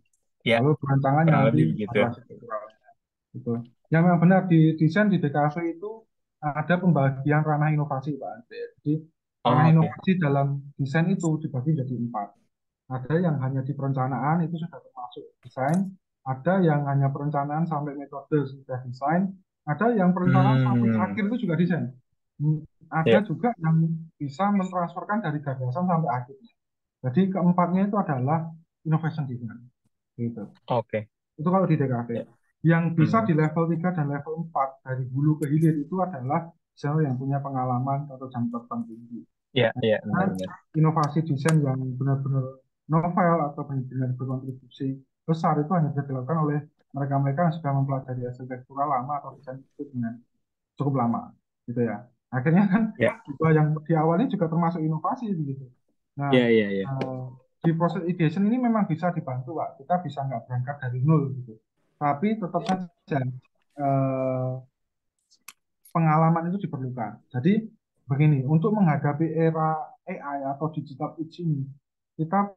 Ya, Lalu perancangannya kurang nanti lebih begitu. baru arsitekturalnya. Itu. Yang memang benar di desain di DKV itu ada pembagian ranah inovasi Pak Andri. Jadi ranah Oh, oke. inovasi dalam desain itu dibagi jadi 4. Ada yang hanya di perencanaan itu sudah termasuk desain, ada yang hanya perencanaan sampai metode sudah desain, ada yang perencanaan sampai Hmm, akhir itu juga desain. Ada ya, juga yang bisa mentransferkan dari gagasan sampai akhir. Jadi keempatnya itu adalah innovation design. Gitu. oke. Itu kalau di DKV. Ya. Yang bisa Hmm. di level 3 dan level 4 dari hulu ke hilir itu adalah desainer yang punya pengalaman atau jam terbang tinggi. Ya, ya, Nah, benar-benar. inovasi desain yang benar-benar novel atau benar-benar berkontribusi besar itu hanya bisa dilakukan oleh mereka-mereka yang sudah mempelajari arsitektural lama atau desain itu dengan cukup lama, gitu ya. Akhirnya kan Ya, juga yang di awalnya juga termasuk inovasi gitu. Nah, ya, ya, ya. di proses ideation ini memang bisa dibantu, Pak. Kita bisa nggak berangkat dari nol gitu. Tapi tetap saja eh, pengalaman itu diperlukan. Jadi begini, untuk menghadapi era AI atau digital age ini, kita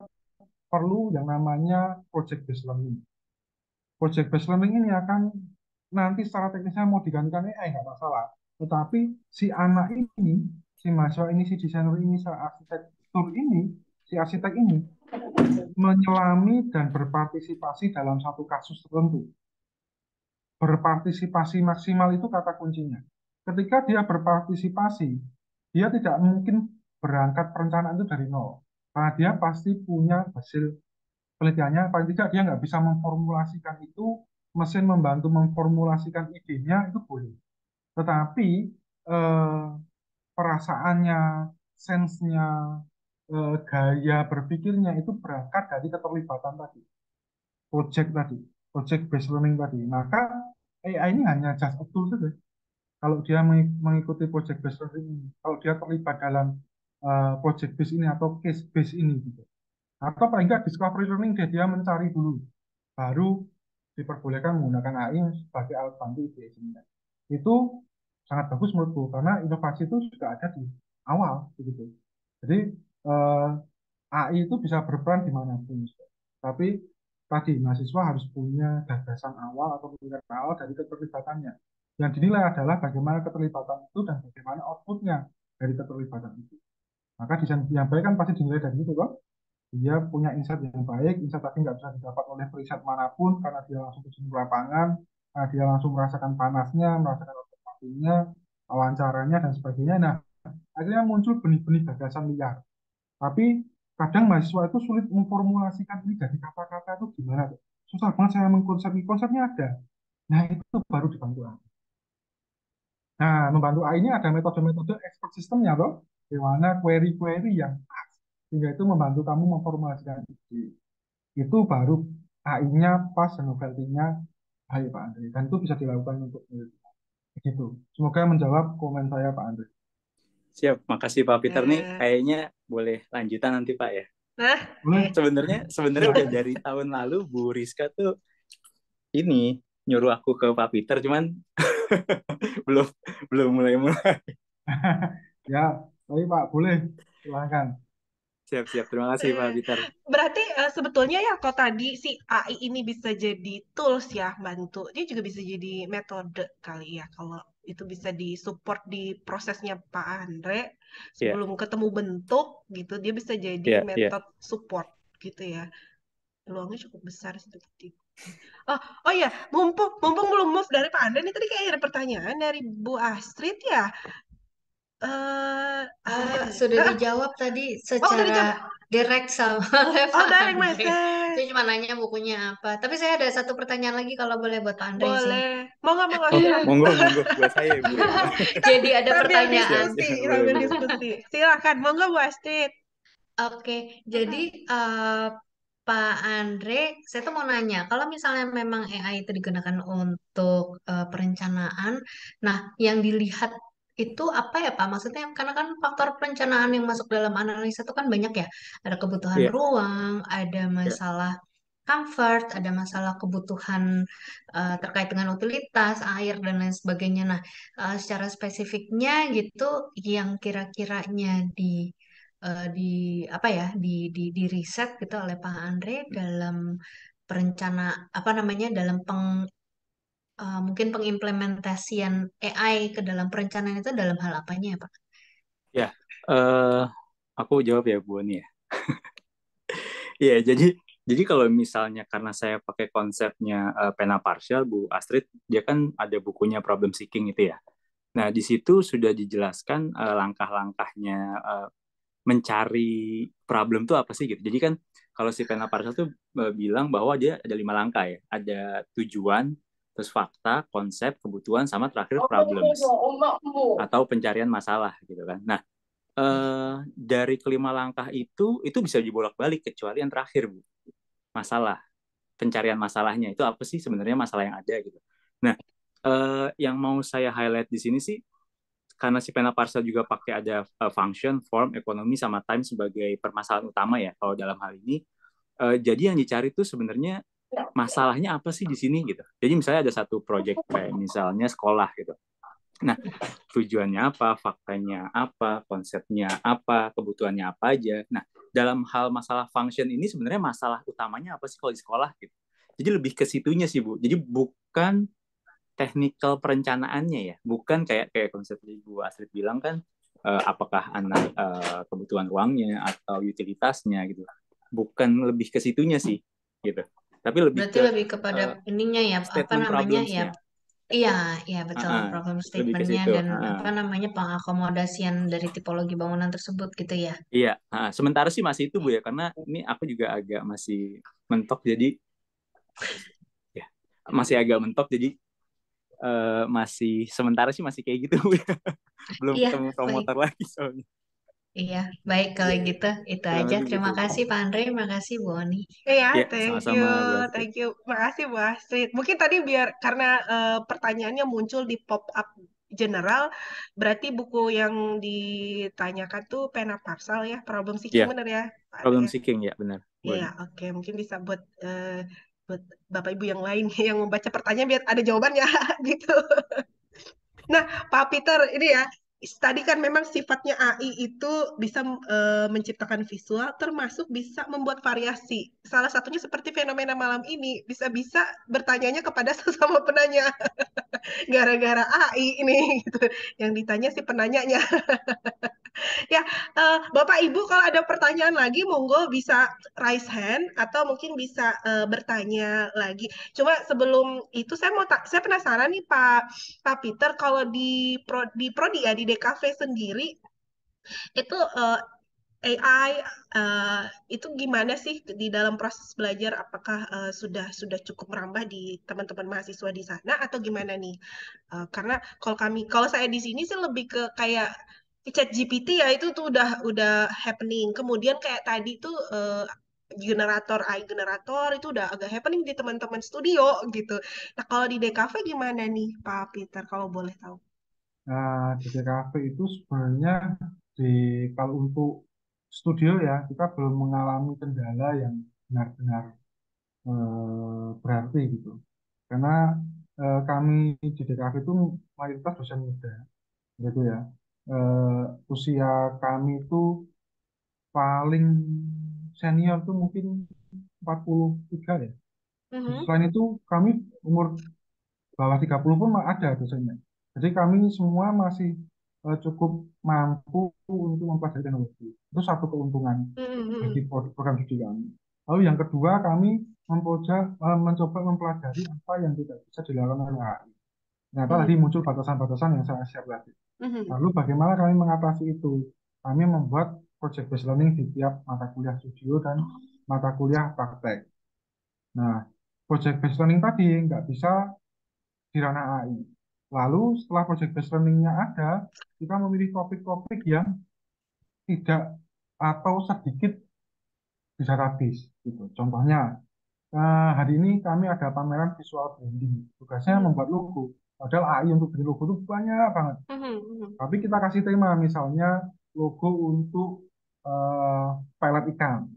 perlu yang namanya project based learning. Project based learning ini akan nanti secara teknisnya mau digantikan AI nggak masalah. Tetapi si anak ini, si mahasiswa ini, si desainer ini, si arsitektur ini, si arsitek ini menyelami dan berpartisipasi dalam satu kasus tertentu. Berpartisipasi maksimal itu kata kuncinya. Ketika dia berpartisipasi, dia tidak mungkin berangkat perencanaan itu dari nol. Karena dia pasti punya hasil penelitiannya, paling tidak dia nggak bisa memformulasikan itu, mesin membantu memformulasikan idenya itu boleh. Tetapi eh, perasaannya, sense-nya, gaya berpikirnya itu berangkat dari keterlibatan tadi, project tadi, project based learning tadi. Maka AI ini hanya just a tool saja. Kalau dia mengikuti project based learning ini, kalau dia terlibat dalam project based ini atau case based ini gitu. Atau paling nggak discovery learning dia mencari dulu, baru diperbolehkan menggunakan AI sebagai alat bantu ide sendiri. Itu sangat bagus menurutku karena inovasi itu juga ada di awal begitu. Jadi AI itu bisa berperan dimanapun. Tapi tadi mahasiswa harus punya gagasan awal atau pemikiran awal dari keterlibatannya. Yang dinilai adalah bagaimana keterlibatan itu dan bagaimana outputnya dari keterlibatan itu. Maka desain yang baik kan pasti dinilai dari itu, kan? Dia punya insight yang baik, insight tapi nggak bisa didapat oleh periset manapun karena dia langsung terjun ke lapangan, karena dia langsung merasakan panasnya, merasakan observasinya, wawancaranya dan sebagainya. Nah, akhirnya muncul benih-benih gagasan liar. Tapi kadang mahasiswa itu sulit memformulasikan ini dari kata-kata itu gimana. Susah banget saya mengkonsepnya, konsepnya ada. Nah, itu baru dibantu AI. Nah, membantu AI ini ada metode-metode expert systemnya, loh. Di mana query-query yang pas. Sehingga itu membantu kamu memformulasikan ide. Itu baru AI-nya pas dan novelty-nya baik, Pak Andre. Dan itu bisa dilakukan untuk begitu. Semoga menjawab komen saya, Pak Andre. Siap, makasih Pak Peter nih. Kayaknya boleh lanjutan nanti Pak ya. Nah, Boleh. Sebenarnya udah dari tahun lalu Bu Rizka tuh ini nyuruh aku ke Pak Peter, cuman belum mulai. Ya, tapi Pak, boleh. Silahkan. Siap. Terima kasih Pak Peter. berarti sebetulnya ya kalau tadi si AI ini bisa jadi tools ya, bantu. Dia juga bisa jadi metode kali ya kalau itu bisa disupport di prosesnya Pak Andre sebelum ketemu bentuk gitu, dia bisa jadi metode support gitu ya. Peluangnya cukup besar sih tadi. Oh ya, mumpung belum move dari Pak Andre nih, tadi kayak ada pertanyaan dari Bu Astrid ya. Sudah dijawab tadi udah secara dijawab. direct sama Pak direct Andre. message. Saya cuma nanya bukunya apa. Tapi saya ada satu pertanyaan lagi kalau boleh buat Pak Andre sih. Boleh. Monggo. Monggo buat saya Bu. Jadi ada pertanyaan. Sambil diskusi. Silakan, monggo Bu Astrid. Oke, jadi Pak Andre, saya tuh mau nanya, kalau misalnya memang AI itu digunakan untuk perencanaan, nah yang dilihat itu apa ya Pak? Maksudnya karena kan faktor perencanaan yang masuk dalam analisa itu kan banyak ya. Ada kebutuhan ruang, ada masalah comfort, ada masalah kebutuhan terkait dengan utilitas, air dan lain sebagainya. Nah, secara spesifiknya gitu, yang kira-kiranya di apa ya di riset gitu oleh Pak Andre dalam perencana apa namanya dalam mungkin pengimplementasian AI ke dalam perencanaan itu dalam hal apanya ya Pak? Ya, aku jawab ya Bu Oni ya. Iya, jadi kalau misalnya karena saya pakai konsepnya pena partial Bu Astrid, dia kan ada bukunya problem seeking itu ya. Nah, di situ sudah dijelaskan langkah-langkahnya mencari problem itu apa sih gitu. Jadi kan kalau si pena partial tuh bilang bahwa dia ada 5 langkah ya. Ada tujuan, terus fakta, konsep, kebutuhan, sama terakhir problems atau pencarian masalah gitu kan. Nah, dari kelima langkah itu bisa dibolak-balik kecuali yang terakhir Bu. Masalah, pencarian masalahnya itu apa sih sebenarnya masalah yang ada gitu. Nah, yang mau saya highlight di sini sih karena si pena partial juga pakai ada function, form, ekonomi sama time sebagai permasalahan utama ya kalau dalam hal ini. Jadi yang dicari tuh sebenarnya masalahnya apa sih di sini gitu. Jadi misalnya ada satu project kayak misalnya sekolah gitu. Nah, tujuannya apa, faktanya apa, konsepnya apa, kebutuhannya apa aja. Nah, dalam hal masalah function ini sebenarnya masalah utamanya apa sih kalau di sekolah gitu. Jadi lebih ke situnya sih, Bu. Jadi bukan technical perencanaannya ya, bukan kayak kayak konsep Ibu Astrid bilang kan, apakah anak kebutuhan ruangnya atau utilitasnya gitu. Bukan lebih ke situnya sih gitu. Tapi lebih Berarti ke lebih kepada ininya ya, apa statement namanya ya? problems-nya. Iya, iya betul. Uh-uh, Problem lebih ke statementnya situ. dan apa namanya pengakomodasian dari tipologi bangunan tersebut gitu ya. Iya, sementara sih masih itu Bu ya, karena ini aku juga agak masih mentok, jadi ya masih agak mentok, jadi masih sementara sih masih kayak gitu Bu ya. Belum Iya, ketemu baik. promotor lagi soalnya. Iya, baik kalau gitu. Itu Kurang aja. lebih Terima gitu Bu. kasih Pak Andre, terima kasih Bu Oni. Iya, Ya, thank you, sama-sama Bu Astrid. thank you. Makasih Bu Astrid. Mungkin tadi biar karena pertanyaannya muncul di pop up general, berarti buku yang ditanyakan tuh pena parsal ya, problem seeking Ya, bener ya, Pak Andre problem ya? seeking ya, benar Bu Iya, Ani. oke. Mungkin bisa buat Bapak Ibu yang lain yang membaca pertanyaan biar ada jawabannya gitu. Nah, Pak Peter, ini ya, tadi kan memang sifatnya AI itu bisa menciptakan visual, termasuk bisa membuat variasi. Salah satunya seperti fenomena malam ini, bisa-bisa bertanyanya kepada sesama penanya. Gara-gara AI ini, gitu. Yang ditanya si penanyanya. Ya, Bapak Ibu kalau ada pertanyaan lagi, monggo bisa raise hand atau mungkin bisa bertanya lagi. Cuma sebelum itu saya penasaran nih Pak Peter, kalau di Prodi ya di DKV sendiri itu AI itu gimana sih di dalam proses belajar? Apakah sudah cukup merambah di teman-teman mahasiswa di sana atau gimana nih? Karena kalau saya di sini sih lebih ke kayak chat GPT ya itu tuh udah happening. Kemudian kayak tadi tuh generator AI generator itu udah agak happening di teman-teman studio gitu. Nah, kalau di DKV gimana nih Pak Peter kalau boleh tahu? Nah, di DKV itu sebenarnya di kalau untuk studio ya kita belum mengalami kendala yang benar-benar berarti gitu. Karena kami di DKV itu mayoritas dosen muda, gitu ya. Usia kami itu paling senior tuh mungkin 43 ya. Mhm. Selain itu kami umur bawah 30 pun ada dosennya. Jadi kami semua masih cukup mampu untuk mempelajari teknologi. Itu satu keuntungan bagi Mhm. program studi kami. Lalu yang kedua kami mencoba mempelajari apa yang tidak bisa dilakukan oleh AI. Ternyata tadi Mhm. muncul batasan-batasan yang saya share tadi. Mhm. Lalu bagaimana kami mengatasi itu? Kami membuat project based learning di tiap mata kuliah studio dan mata kuliah praktek. Nah, project based learning tadi nggak bisa di ranah AI. Lalu setelah project based learning-nya ada, kita memilih topik-topik yang tidak atau sedikit di database. Gitu. Contohnya, hari ini kami ada pameran visual branding. Tugasnya Mhm. membuat logo. Padahal AI untuk bikin logo itu banyak banget. Mhm. Mhm. Tapi kita kasih tema, misalnya logo untuk pelet ikan,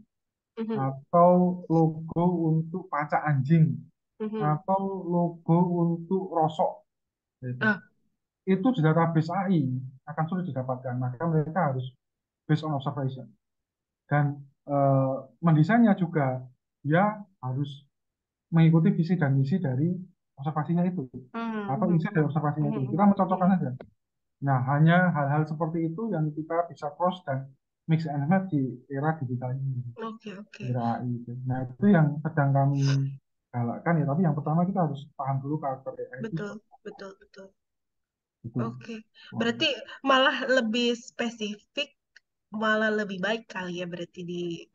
Mhm. atau logo untuk paca anjing, Mhm. atau logo untuk rosok. Gitu. Ah. Itu di database AI akan sulit didapatkan. Maka mereka harus based on observation. Dan mendesainnya juga dia harus mengikuti visi dan misi dari observasinya itu. Atau Mhm. insight dari observasinya itu. Kita Mhm. mencocokkan Mhm. saja. Nah, hanya hal-hal seperti itu yang kita bisa cross dan mix and match di era digital ini, Oke, oke. era AI itu. Nah, itu yang sedang kami galakkan ya. Tapi yang pertama kita harus paham dulu karakter AI itu Betul, betul, betul. itu. Oke. Berarti malah lebih spesifik, malah lebih baik kali ya berarti di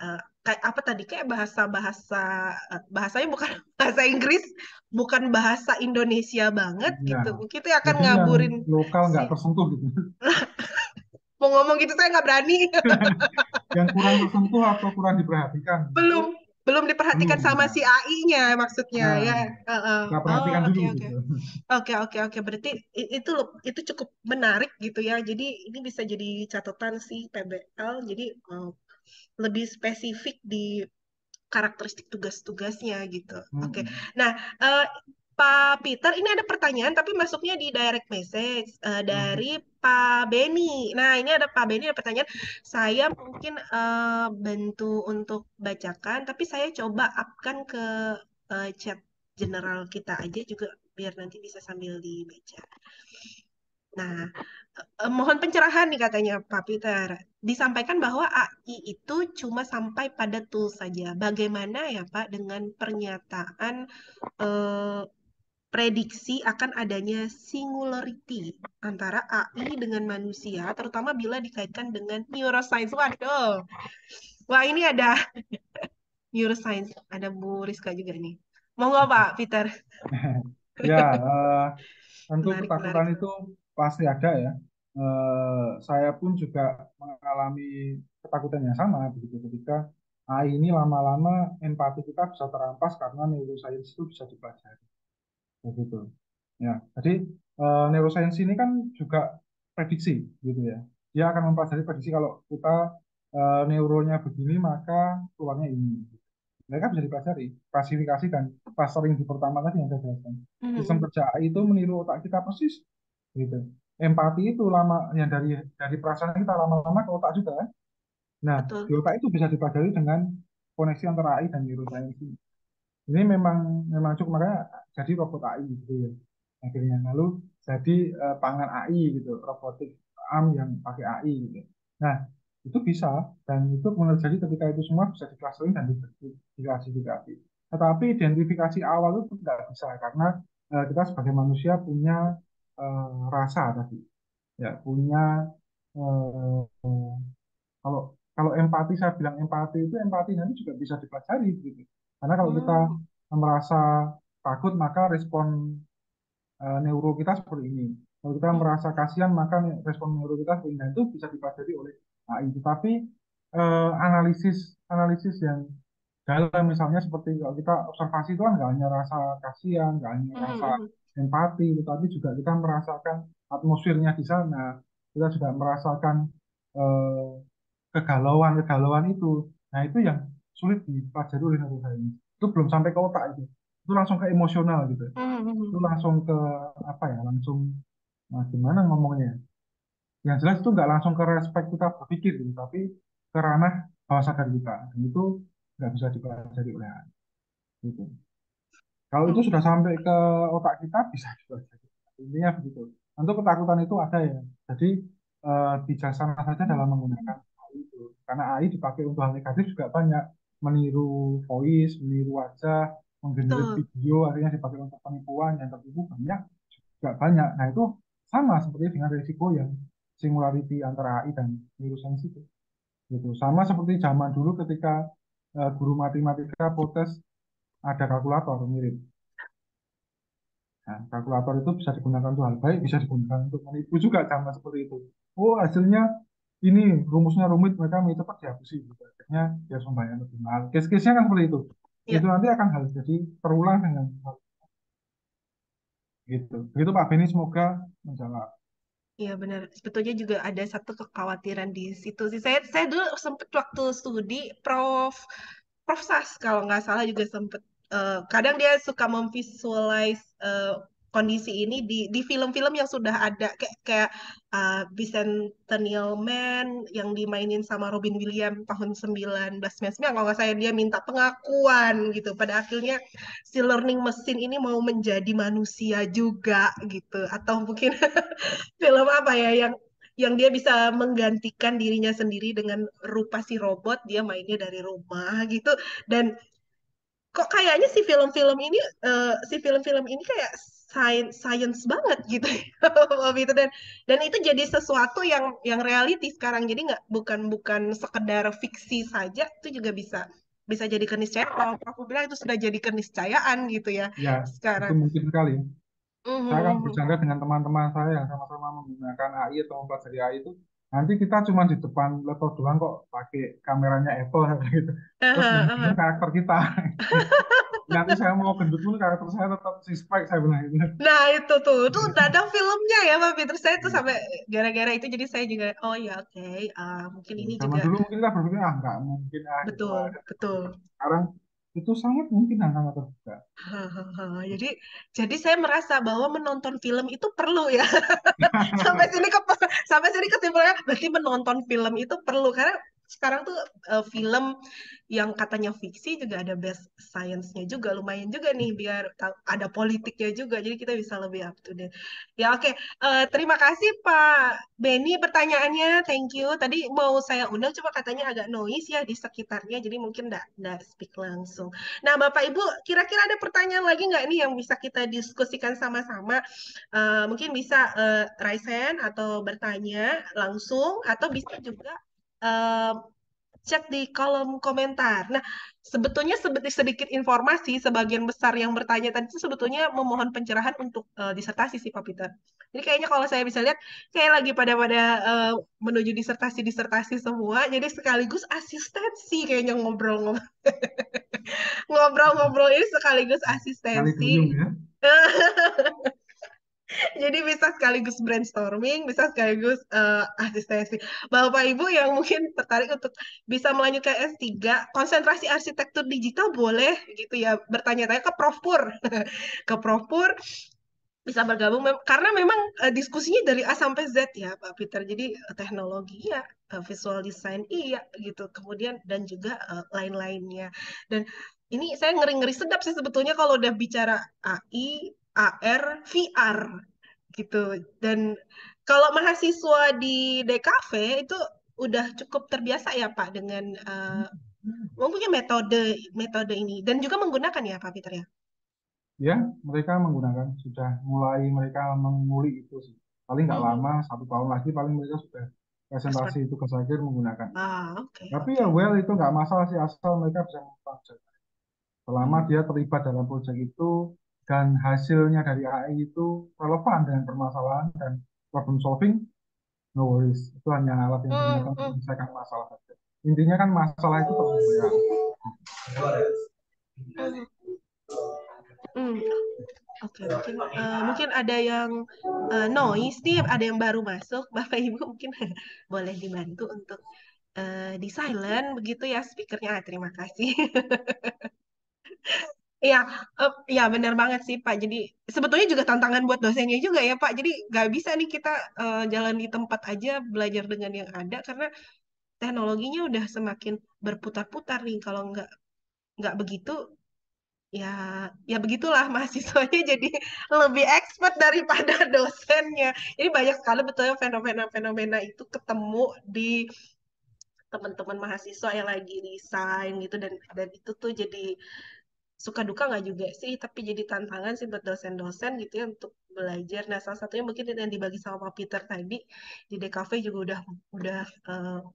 kayak apa tadi kayak bahasanya bukan bahasa Inggris, bukan bahasa Indonesia banget Ya, gitu. Mungkin itu akan jadi yang ngaburin lokal si nggak tersentuh gitu. mau ngomong gitu saya nggak berani. Yang kurang tersentuh atau kurang diperhatikan itu Belum belum belum. diperhatikan sama Nah, si AI-nya maksudnya nah, ya. Heeh. kita Oh, perhatikan oke dulu oke. gitu. Oke, oke, oke. Berarti itu cukup menarik gitu ya. Jadi ini bisa jadi catatan sih PBL. Jadi lebih spesifik di karakteristik tugas-tugasnya gitu. Oke. Mm-mm. Nah, eh, Pak Peter, ini ada pertanyaan tapi masuknya di direct message dari Pak Beni. Nah, ini ada Pak Beni ada pertanyaan. Saya mungkin bantu untuk bacakan, tapi saya coba up-kan ke chat general kita aja juga biar nanti bisa sambil dibaca. Nah, mohon pencerahan nih katanya Pak Peter. Disampaikan bahwa AI itu cuma sampai pada tool saja. Bagaimana ya Pak dengan pernyataan eh, prediksi akan adanya singularity antara AI dengan manusia, terutama bila dikaitkan dengan neuroscience. Waduh, wah ini ada neuroscience, ada Bu Rizka juga nih. Monggo Pak Peter, Ya, tentu menarik menarik. ketakutan itu pasti ada ya. Saya pun juga mengalami ketakutan yang sama begitu ketika ini lama-lama empati kita bisa terampas karena neuroscience itu bisa dipelajari begitu. Ya, jadi neuroscience ini kan juga prediksi gitu ya. Dia akan mempelajari prediksi kalau kita neuronnya begini maka keluarnya ini. Mereka bisa dipelajari klasifikasi dan clustering di pertama tadi yang saya jelaskan. Sistem kerja AI itu meniru otak kita persis gitu. Empati itu lama yang dari perasaan kita lama-lama ke otak juga kan. Nah, Betul. di otak itu bisa dipelajari dengan koneksi antara AI dan neuroscience ini memang cukup makanya jadi robot AI gitu ya akhirnya lalu jadi tangan AI gitu robotik arm yang pakai AI gitu. Nah itu bisa dan itu benar jadi ketika itu semua bisa diklastering dan diklasifikasi. Tetapi identifikasi awal itu tidak bisa karena kita sebagai manusia punya rasa tadi ya punya eh, kalau kalau empati saya bilang empati itu empati nanti juga bisa dipelajari gitu. Karena kalau kita Hmm, merasa takut maka respon neuro kita seperti ini. Kalau kita merasa kasihan maka respon neuro kita seperti ini. Nah, itu bisa dipelajari oleh AI. Tetapi analisis analisis yang dalam misalnya seperti kalau kita observasi itu kan nggak hanya rasa kasihan, nggak hanya rasa hmm, empati, tetapi juga kita merasakan atmosfernya di sana. Kita juga merasakan eh, kegalauan itu. Nah, itu yang sulit dipelajari oleh neuroscience. Itu belum sampai ke otak itu. Itu langsung ke emosional gitu. hmm, hmm. Itu langsung ke apa ya? Langsung gimana ngomongnya? Yang jelas itu nggak langsung ke respek kita berpikir gitu, tapi ke ranah bawah sadar kita. Dan itu nggak bisa dipelajari oleh AI. Gitu. Kalau itu sudah sampai ke otak kita bisa dipelajari. Intinya begitu. Untuk ketakutan itu ada ya. Jadi bijaksana saja dalam menggunakan AI itu. Karena AI dipakai untuk hal negatif juga banyak. Meniru voice, meniru wajah, menggenerate Betul. video, artinya dipakai untuk penipuan yang tertipu banyak, juga banyak. Nah itu sama seperti dengan risiko yang singularity antara AI dan neuroscience itu. Gitu. Sama seperti zaman dulu ketika guru matematika protes ada kalkulator mirip. Nah, kalkulator itu bisa digunakan untuk hal baik, bisa digunakan untuk menipu juga sama seperti itu. Oh, hasilnya ini rumusnya rumit, mereka mau cepat dihapusi. Gitu. Akhirnya dia membayar lebih mahal. Case-case-nya kan seperti itu. Ya. Itu nanti akan hal jadi terulang dengan hal gitu. Begitu Pak Beni, semoga menjawab. Iya benar. Sebetulnya juga ada satu kekhawatiran di situ sih. Saya dulu sempat waktu studi Prof Sas kalau nggak salah juga sempat kadang dia suka memvisualize kondisi ini di film-film yang sudah ada kayak kayak Bicentennial Man yang dimainin sama Robin Williams tahun 1999 kalau nggak salah dia minta pengakuan gitu. Pada akhirnya si learning mesin ini mau menjadi manusia juga gitu atau mungkin film apa ya yang dia bisa menggantikan dirinya sendiri dengan rupa si robot dia mainnya dari rumah gitu dan kok kayaknya si film-film ini kayak science banget gitu waktu itu dan itu jadi sesuatu yang reality sekarang jadi nggak bukan sekedar fiksi saja itu juga bisa bisa jadi keniscayaan kalau aku bilang itu sudah jadi keniscayaan gitu ya Ya, itu sekarang. mungkin sekali. Saya akan Mhm. berjangka dengan teman-teman saya yang sama-sama menggunakan AI atau mempelajari AI itu. Nanti kita cuma di depan laptop doang kok pakai kameranya Apple gitu. Terus Aha, yang aha. ini karakter kita. Nanti saya mau gendut pun karakter saya tetap si Spike saya bilang gitu. Nah itu udah ada filmnya ya Pak Peter saya tuh sampai gara-gara itu jadi saya juga oh ya oke mungkin ini Zaman juga dulu mungkin kita berpikir ah nggak mungkin ah gitu betul ada. betul. Sekarang itu sangat mungkin dan sangat terbuka. Jadi saya merasa bahwa menonton film itu perlu ya. sampai sini kesimpulannya berarti menonton film itu perlu, karena sekarang tuh film yang katanya fiksi juga ada base science-nya juga, lumayan juga nih, biar ada politiknya juga, jadi kita bisa lebih up to date. Ya oke. Terima kasih Pak Benny pertanyaannya, thank you. Tadi mau saya undang cuma katanya agak noise ya di sekitarnya, jadi mungkin nggak speak langsung. Nah Bapak Ibu, kira-kira ada pertanyaan lagi nggak nih yang bisa kita diskusikan sama-sama? Mungkin bisa raise hand atau bertanya langsung, atau bisa juga chat di kolom komentar. Nah, sebetulnya sedikit informasi, sebagian besar yang bertanya tadi itu sebetulnya memohon pencerahan untuk disertasi sih Pak Peter. Jadi kayaknya kalau saya bisa lihat, kayak lagi pada menuju disertasi semua, jadi sekaligus asistensi kayaknya ngobrol-ngobrol. Ngobrol-ngobrol ini sekaligus Kali asistensi. duyung ya. Jadi bisa sekaligus brainstorming, bisa sekaligus asistensi. Bapak Ibu yang mungkin tertarik untuk bisa melanjutkan S3, konsentrasi arsitektur digital boleh gitu ya, bertanya-tanya ke Prof Pur. Ke Prof Pur bisa bergabung, karena memang diskusinya dari A sampai Z ya Pak Peter. Jadi teknologi ya, visual design iya gitu. Kemudian dan juga lain-lainnya. Dan ini saya ngeri-ngeri sedap sih sebetulnya kalau udah bicara AI, AR, VR gitu. Dan kalau mahasiswa di DKV itu udah cukup terbiasa ya Pak dengan mempunyai metode ini, dan juga menggunakan ya Pak Peter ya. Ya, mereka menggunakan, sudah mulai mereka mengulik itu sih. Paling nggak lama, 1 tahun lagi paling mereka sudah presentasi tugas akhir menggunakan. Oke. Tapi ya well, itu nggak masalah sih, asal mereka bisa menggunakan. Selama dia terlibat dalam proyek itu dan hasilnya dari AI itu relevan dengan permasalahan dan problem solving, no worries. Itu hanya alat yang digunakan untuk menyelesaikan masalah saja. Intinya kan masalah itu penyelesaian. Oke, mungkin ada yang noise nih, ada yang baru masuk. Bapak Ibu mungkin boleh dibantu untuk di silent begitu ya speakernya. Terima kasih. Iya, ya benar banget sih Pak. Jadi sebetulnya juga tantangan buat dosennya juga ya Pak. Jadi nggak bisa nih kita jalan di tempat aja belajar dengan yang ada, karena teknologinya udah semakin berputar-putar nih. Kalau nggak begitu, ya begitulah, mahasiswanya jadi lebih expert daripada dosennya. Ini banyak sekali betulnya fenomena-fenomena itu ketemu di teman-teman mahasiswa yang lagi desain gitu, dan itu tuh jadi suka duka nggak juga sih, tapi jadi tantangan sih buat dosen-dosen gitu ya untuk belajar. Nah, salah satunya mungkin yang dibagi sama Pak Peter tadi di DKV juga udah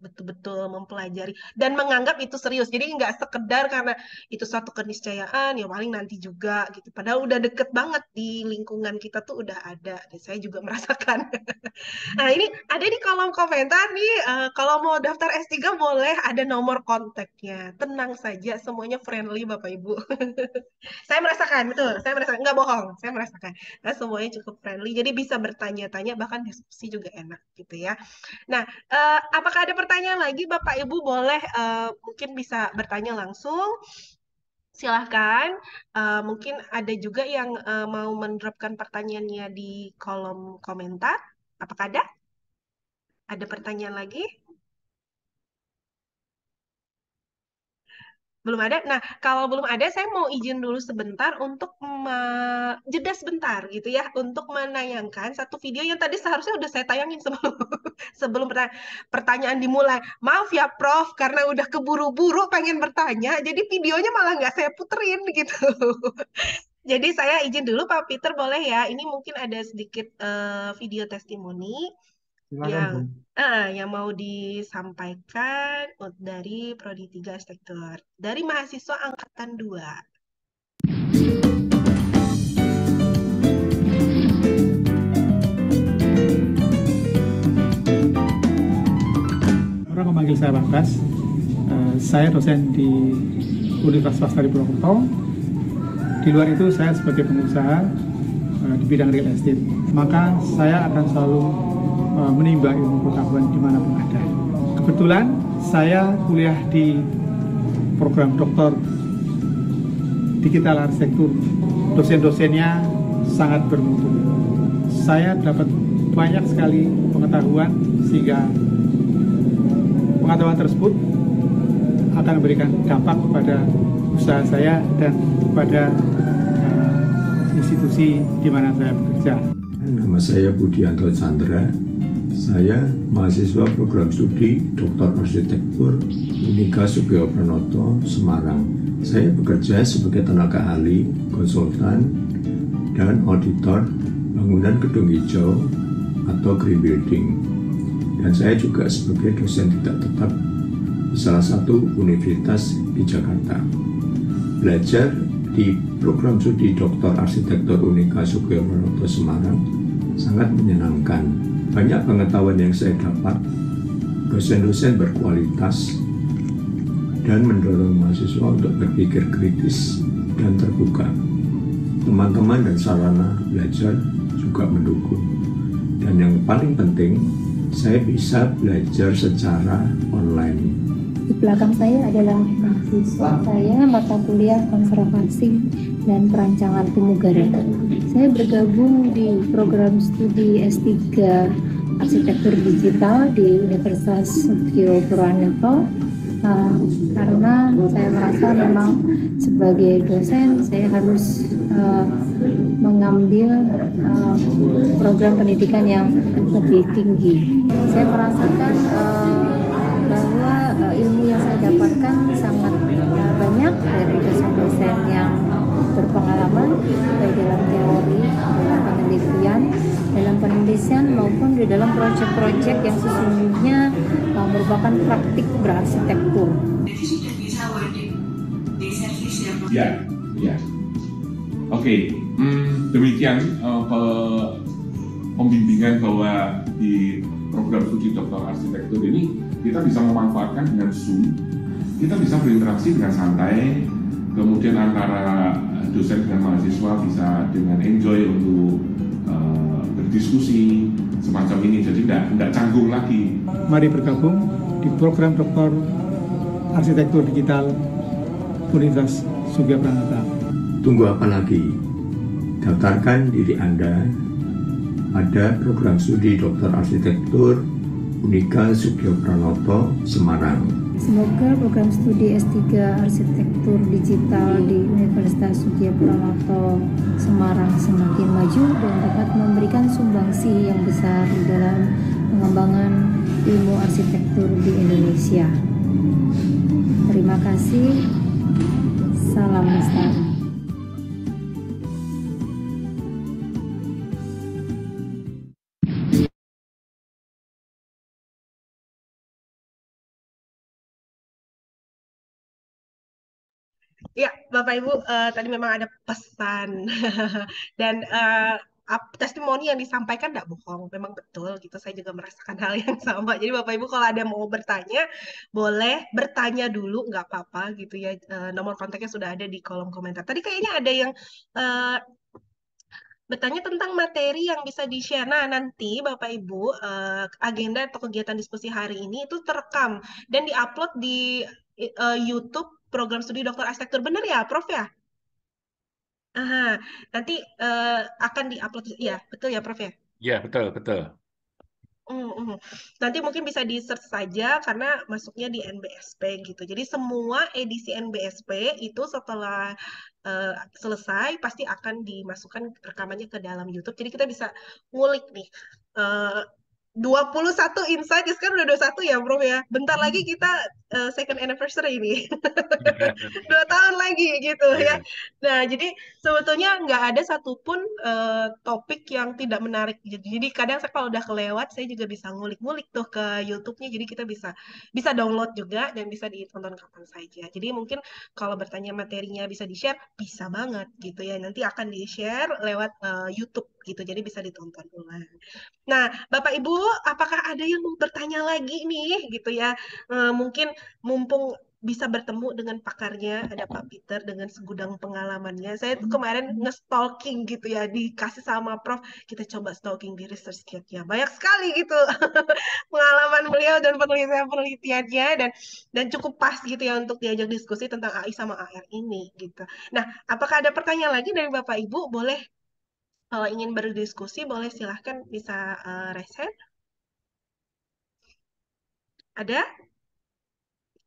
betul-betul mempelajari dan menganggap itu serius. Jadi nggak sekedar karena itu suatu keniscayaan ya paling nanti juga gitu. Padahal udah deket banget di lingkungan kita tuh udah ada. Dan saya juga merasakan. Nah, ini ada di kolom komentar nih, kalau mau daftar S3 boleh, ada nomor kontaknya. Tenang saja, semuanya friendly Bapak Ibu. Saya merasakan, betul. Saya merasakan, nggak bohong. Saya merasakan. Nah, semuanya cukup friendly, jadi bisa bertanya-tanya, bahkan diskusi juga enak gitu ya. Nah, apakah ada pertanyaan lagi Bapak Ibu? Boleh mungkin bisa bertanya langsung. Silahkan. Mungkin ada juga yang mau mendropkan pertanyaannya di kolom komentar. Apakah ada? Ada pertanyaan lagi? Belum ada? Nah, kalau belum ada, saya mau izin dulu sebentar untuk jeda sebentar gitu ya, untuk menayangkan satu video yang tadi seharusnya udah saya tayangin sebelum pertanyaan dimulai. Maaf ya Prof, karena udah keburu-buru pengen bertanya, jadi videonya malah nggak saya puterin gitu. Jadi saya izin dulu Pak Peter, boleh ya? Ini mungkin ada sedikit video testimoni Silakan, yang mau disampaikan dari Prodi 3 Arsitektur dari mahasiswa angkatan 2. Orang memanggil saya Bangkas. Saya dosen di Universitas Swasta di Purwokerto. Di luar itu saya sebagai pengusaha di bidang real estate. Maka saya akan selalu menimba ilmu pengetahuan dimanapun ada. Kebetulan saya kuliah di program doktor digital arsitektur. Dosen-dosennya sangat bermutu. Saya dapat banyak sekali pengetahuan sehingga pengetahuan tersebut akan memberikan dampak kepada usaha saya dan kepada institusi di mana saya bekerja. Nama saya Budianto Chandra. Saya mahasiswa program studi Dr. Arsitektur Unika Sugio Pranoto, Semarang. Saya bekerja sebagai tenaga ahli, konsultan, dan auditor bangunan gedung hijau atau green building. Dan saya juga sebagai dosen tidak tetap di salah satu universitas di Jakarta. Belajar di program studi Dr. Arsitektur Unika Sugio Pranoto Semarang sangat menyenangkan. Banyak pengetahuan yang saya dapat, dosen-dosen berkualitas, dan mendorong mahasiswa untuk berpikir kritis dan terbuka. Teman-teman dan sarana belajar juga mendukung. Dan yang paling penting, saya bisa belajar secara online. Di belakang saya adalah mahasiswa saya mata kuliah konservasi dan perancangan pemugara. Saya bergabung di program studi S3 Arsitektur Digital di Universitas Sugio Pranoto karena saya merasa memang sebagai dosen saya harus mengambil program pendidikan yang lebih tinggi. Saya merasakan bahwa ilmu yang saya dapatkan sangat banyak dari dosen-dosen yang berpengalaman baik dalam teori, dalam penelitian maupun di dalam proyek-proyek yang sesungguhnya merupakan praktik berarsitektur. Ya, ya. Oke, demikian pembimbingan bahwa di program studi Dr. Arsitektur ini kita bisa memanfaatkan dengan Zoom, kita bisa berinteraksi dengan santai, kemudian antara dosen dengan mahasiswa bisa dengan enjoy untuk berdiskusi semacam ini, jadi tidak canggung lagi. Mari bergabung di program Dr. Arsitektur Digital Universitas Sugio Pranoto. Tunggu apa lagi? Daftarkan diri Anda pada program studi Dr. Arsitektur Unika Sugio Pranoto, Semarang. Semoga program studi S3 Arsitektur Digital di Universitas Sugio Pranoto Semarang semakin maju dan dapat memberikan sumbangsi yang besar di dalam pengembangan ilmu arsitektur di Indonesia. Terima kasih. Salam lestari. Ya, Bapak Ibu, tadi memang ada pesan dan testimoni yang disampaikan tidak bohong, memang betul gitu. Saya juga merasakan hal yang sama. Jadi Bapak Ibu kalau ada mau bertanya, boleh bertanya dulu, nggak apa-apa gitu ya. Nomor kontaknya sudah ada di kolom komentar. Tadi kayaknya ada yang bertanya tentang materi yang bisa di-share. Nah, nanti Bapak Ibu, agenda atau kegiatan diskusi hari ini itu terekam dan diupload di YouTube program studi Dr. Arsitektur. Benar ya, Prof ya? Aha, nanti akan diupload. Ya, betul ya, Prof ya? Ya, betul, betul. Nanti mungkin bisa di-search saja karena masuknya di NBSP gitu. Jadi semua edisi NBSP itu setelah selesai pasti akan dimasukkan rekamannya ke dalam YouTube. Jadi kita bisa ngulik nih. 21 insight, sekarang udah 21 ya, Bro ya. Bentar lagi kita second anniversary ini. 2 tahun lagi gitu ya. Nah, jadi sebetulnya nggak ada satupun topik yang tidak menarik. Jadi kadang saya kalau udah kelewat, saya juga bisa ngulik-ngulik tuh ke YouTube-nya. Jadi kita bisa download juga dan bisa ditonton kapan saja. Jadi mungkin kalau bertanya materinya bisa di-share, bisa banget gitu ya. Nanti akan di-share lewat YouTube gitu. Jadi bisa ditonton ulang. Nah, Bapak Ibu, apakah ada yang mau bertanya lagi nih gitu ya? Mungkin mumpung bisa bertemu dengan pakarnya, ada Pak Peter dengan segudang pengalamannya. Saya tuh kemarin nge-stalking gitu ya, dikasih sama Prof, kita coba stalking di research kit-nya. Banyak sekali gitu pengalaman beliau dan penelitian-penelitiannya, dan cukup pas gitu ya untuk diajak diskusi tentang AI sama AR ini gitu. Nah, apakah ada pertanyaan lagi dari Bapak Ibu? Boleh, kalau ingin berdiskusi, boleh silahkan bisa raise hand. Ada?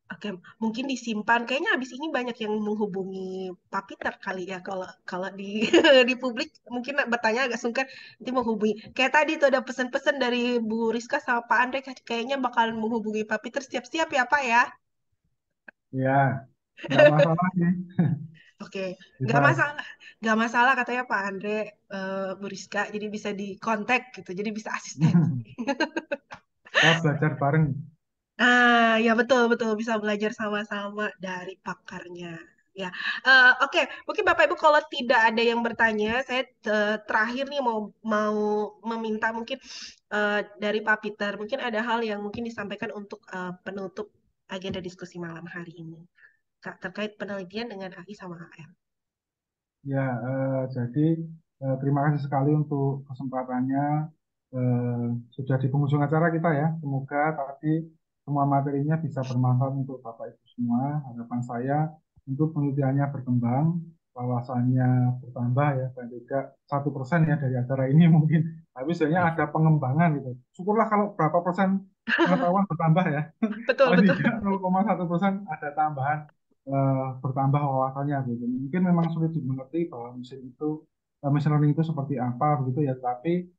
Oke, mungkin disimpan. Kayaknya habis ini banyak yang menghubungi Pak Peter kali ya. Kalau kalau di di publik mungkin bertanya agak sungkan, nanti menghubungi. Kayak tadi tuh ada pesan-pesan dari Bu Rizka sama Pak Andre, kayaknya bakalan menghubungi Pak Peter. Siap-siap ya Pak ya. Ya, nggak masalah sih. Oke, nggak Bisa. masalah. Nggak masalah katanya Pak Andre, Bu Rizka. Jadi bisa dikontak gitu. Jadi bisa asisten. Kita belajar bareng. Ya betul betul bisa belajar sama-sama dari pakarnya. Ya, oke. Mungkin Bapak Ibu kalau tidak ada yang bertanya, saya terakhir nih mau mau meminta mungkin dari Pak Peter, mungkin ada hal yang mungkin disampaikan untuk penutup agenda diskusi malam hari ini, Kak, terkait penelitian dengan AI sama AR. Ya, jadi terima kasih sekali untuk kesempatannya. Sudah di penghujung acara kita ya. Semoga tadi semua materinya bisa bermanfaat untuk Bapak Ibu semua. Harapan saya untuk penelitiannya berkembang, wawasannya bertambah ya, dan juga 1% ya dari acara ini mungkin. Tapi sebenarnya ada pengembangan gitu. Syukurlah kalau berapa persen pengetahuan bertambah ya. Betul Paling betul. tidak 0,1% ada tambahan, bertambah wawasannya gitu. Mungkin memang sulit dimengerti bahwa mesin learning itu seperti apa begitu ya, tapi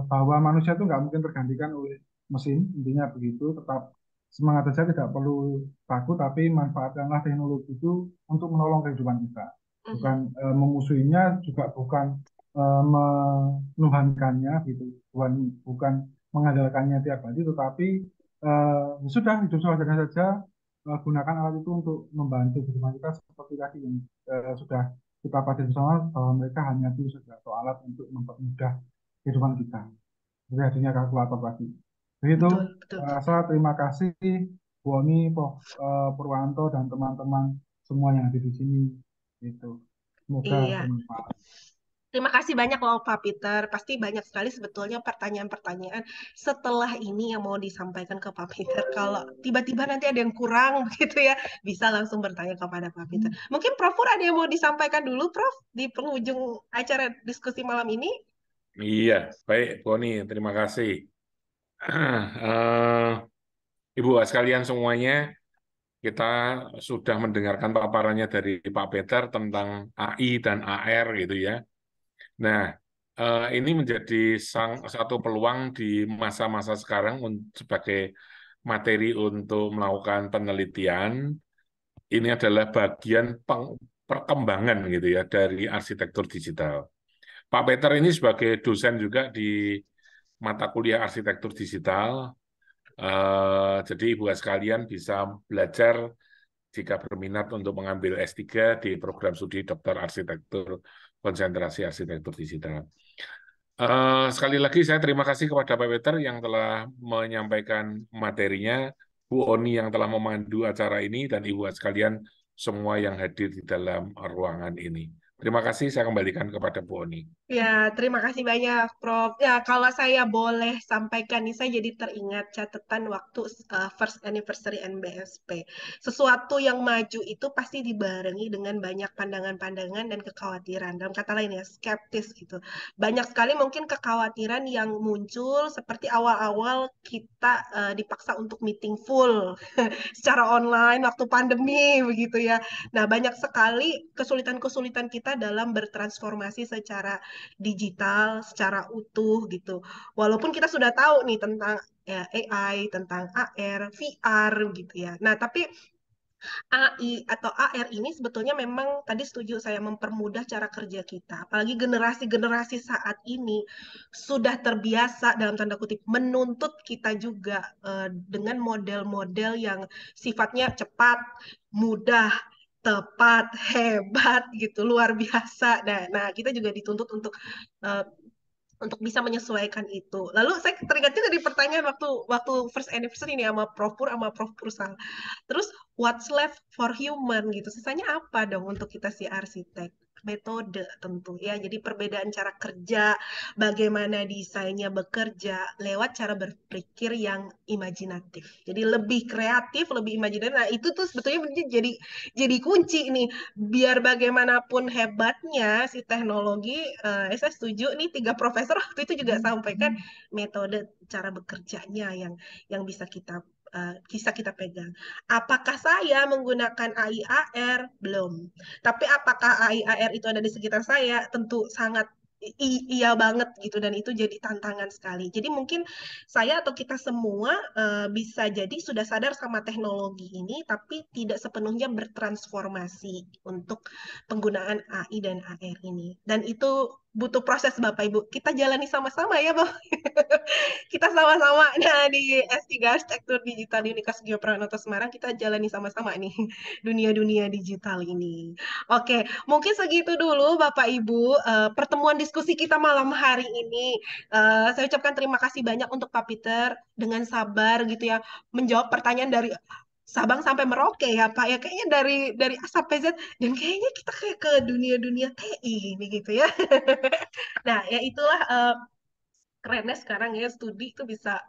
bahwa manusia itu nggak mungkin tergantikan oleh mesin, intinya begitu. Tetap semangat saja, tidak perlu takut, tapi manfaatkanlah teknologi itu untuk menolong kehidupan kita. Bukan memusuhinya, juga bukan menuhankannya gitu, bukan mengandalkannya tiap hari, tetapi sudah hidup sewajarnya saja. Gunakan alat itu untuk membantu kehidupan kita seperti tadi yang sudah kita pelajari bersama, bahwa mereka hanya itu saja atau alat untuk mempermudah kehidupan kita. Jadi hadirnya kalkulator tadi. Begitu, Betul betul. saya terima kasih Bu Oni, Purwanto dan teman-teman semua yang ada di sini. Itu semoga Iya. bermanfaat. Terima kasih banyak loh Pak Peter. Pasti banyak sekali sebetulnya pertanyaan-pertanyaan setelah ini yang mau disampaikan ke Pak Peter. Kalau tiba-tiba nanti ada yang kurang begitu ya, bisa langsung bertanya kepada Pak Peter. Mungkin Prof Pur ada yang mau disampaikan dulu, Prof, di penghujung acara diskusi malam ini? Iya, baik, Boni, terima kasih. Ibu sekalian semuanya, kita sudah mendengarkan paparannya dari Pak Peter tentang AI dan AR gitu ya. Nah, ini menjadi satu peluang di masa-masa sekarang sebagai materi untuk melakukan penelitian. Ini adalah bagian perkembangan gitu ya dari arsitektur digital. Pak Peter ini sebagai dosen juga di mata kuliah arsitektur digital. Jadi ibu sekalian bisa belajar jika berminat untuk mengambil S3 di program studi Doktor Arsitektur Konsentrasi Arsitektur Digital. Sekali lagi saya terima kasih kepada Pak Peter yang telah menyampaikan materinya, Bu Oni yang telah memandu acara ini, dan ibu sekalian semua yang hadir di dalam ruangan ini. Terima kasih, saya kembalikan kepada Bu Oni. Ya, terima kasih banyak, Prof. Ya, kalau saya boleh sampaikan nih, saya jadi teringat catatan waktu first anniversary NBSP. Sesuatu yang maju itu pasti dibarengi dengan banyak pandangan-pandangan dan kekhawatiran. Dalam kata lain ya, skeptis gitu. Banyak sekali mungkin kekhawatiran yang muncul seperti awal-awal kita dipaksa untuk meeting full secara online waktu pandemi begitu ya. Nah, banyak sekali kesulitan-kesulitan kita dalam bertransformasi secara digital, secara utuh gitu. Walaupun kita sudah tahu nih tentang ya, AI, tentang AR, VR gitu ya. Nah, tapi AI atau AR ini sebetulnya memang tadi setuju saya mempermudah cara kerja kita. Apalagi generasi-generasi saat ini sudah terbiasa dalam tanda kutip menuntut kita juga dengan model-model yang sifatnya cepat, mudah, tepat, hebat gitu, luar biasa. Nah, kita juga dituntut uh, untuk bisa menyesuaikan itu. Lalu saya teringat juga di pertanyaan waktu first anniversary ini sama Prof Pur sama Prof Pursal. Terus what's left for human gitu. Sisanya apa dong untuk kita si arsitek? Metode tentu ya. Jadi perbedaan cara kerja, bagaimana desainnya bekerja lewat cara berpikir yang imajinatif. Jadi lebih kreatif, lebih imajinatif. Nah, itu tuh sebetulnya jadi kunci nih. Biar bagaimanapun hebatnya si teknologi, saya setuju nih 3 profesor waktu itu juga sampaikan metode cara bekerjanya yang bisa kita pegang. Apakah saya menggunakan AI AR? Belum. Tapi apakah AI AR itu ada di sekitar saya? Tentu sangat iya banget gitu, dan itu jadi tantangan sekali. Jadi mungkin saya atau kita semua bisa jadi sudah sadar sama teknologi ini, tapi tidak sepenuhnya bertransformasi untuk penggunaan AI dan AR ini. Dan itu butuh proses Bapak Ibu. Kita jalani sama-sama ya Bapak. Kita sama-sama nah di S3 Arsitektur Digital di Universitas Geo Pranoto Semarang, kita jalani sama-sama nih dunia-dunia digital ini. Oke, mungkin segitu dulu Bapak Ibu pertemuan diskusi kita malam hari ini. Saya ucapkan terima kasih banyak untuk Pak Peter dengan sabar gitu ya menjawab pertanyaan dari Sabang sampai Merauke ya Pak ya, kayaknya dari A sampai Z, dan kayaknya kita kayak ke dunia-dunia TI ini gitu ya. Nah, ya itulah kerennya sekarang ya studi itu bisa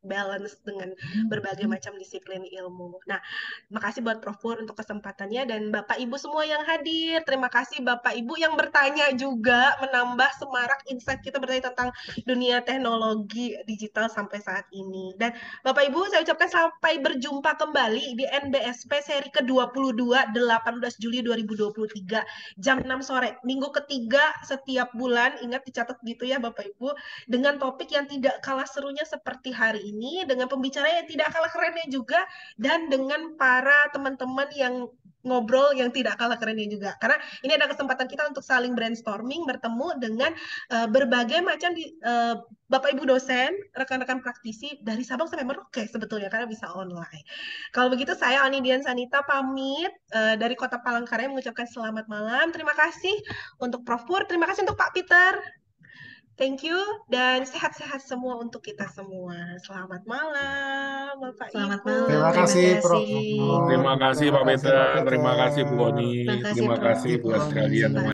balance dengan berbagai macam disiplin ilmu. Nah, makasih buat Prof. Pur untuk kesempatannya, dan Bapak Ibu semua yang hadir. Terima kasih Bapak Ibu yang bertanya juga, menambah semarak insight kita bertanya tentang dunia teknologi digital sampai saat ini. Dan Bapak Ibu, saya ucapkan sampai berjumpa kembali di NBSP seri ke-22 18 Juli 2023 jam 6 sore. Minggu ketiga setiap bulan, ingat dicatat gitu ya Bapak Ibu, dengan topik yang tidak kalah serunya seperti hari ini, dengan pembicara yang tidak kalah kerennya juga, dan dengan para teman-teman yang ngobrol yang tidak kalah kerennya juga. Karena ini ada kesempatan kita untuk saling brainstorming, bertemu dengan berbagai macam Bapak Ibu dosen, rekan-rekan praktisi dari Sabang sampai Merauke sebetulnya, karena bisa online. Kalau begitu saya Ani Dian Sanita pamit dari Kota Palangkaraya mengucapkan selamat malam. Terima kasih untuk Prof. Pur, terima kasih untuk Pak Peter. Thank you, dan sehat-sehat semua untuk kita semua. Selamat malam, Bapak Selamat Ibu. malam. Terima kasih Prof. kasih. Pur. Terima kasih Pak Terima kasih Peter, Pak Peter. terima kasih Bu Oni, Terima kasih terima Prof. kasih buat Terima kasih, sekalian Bu Oni.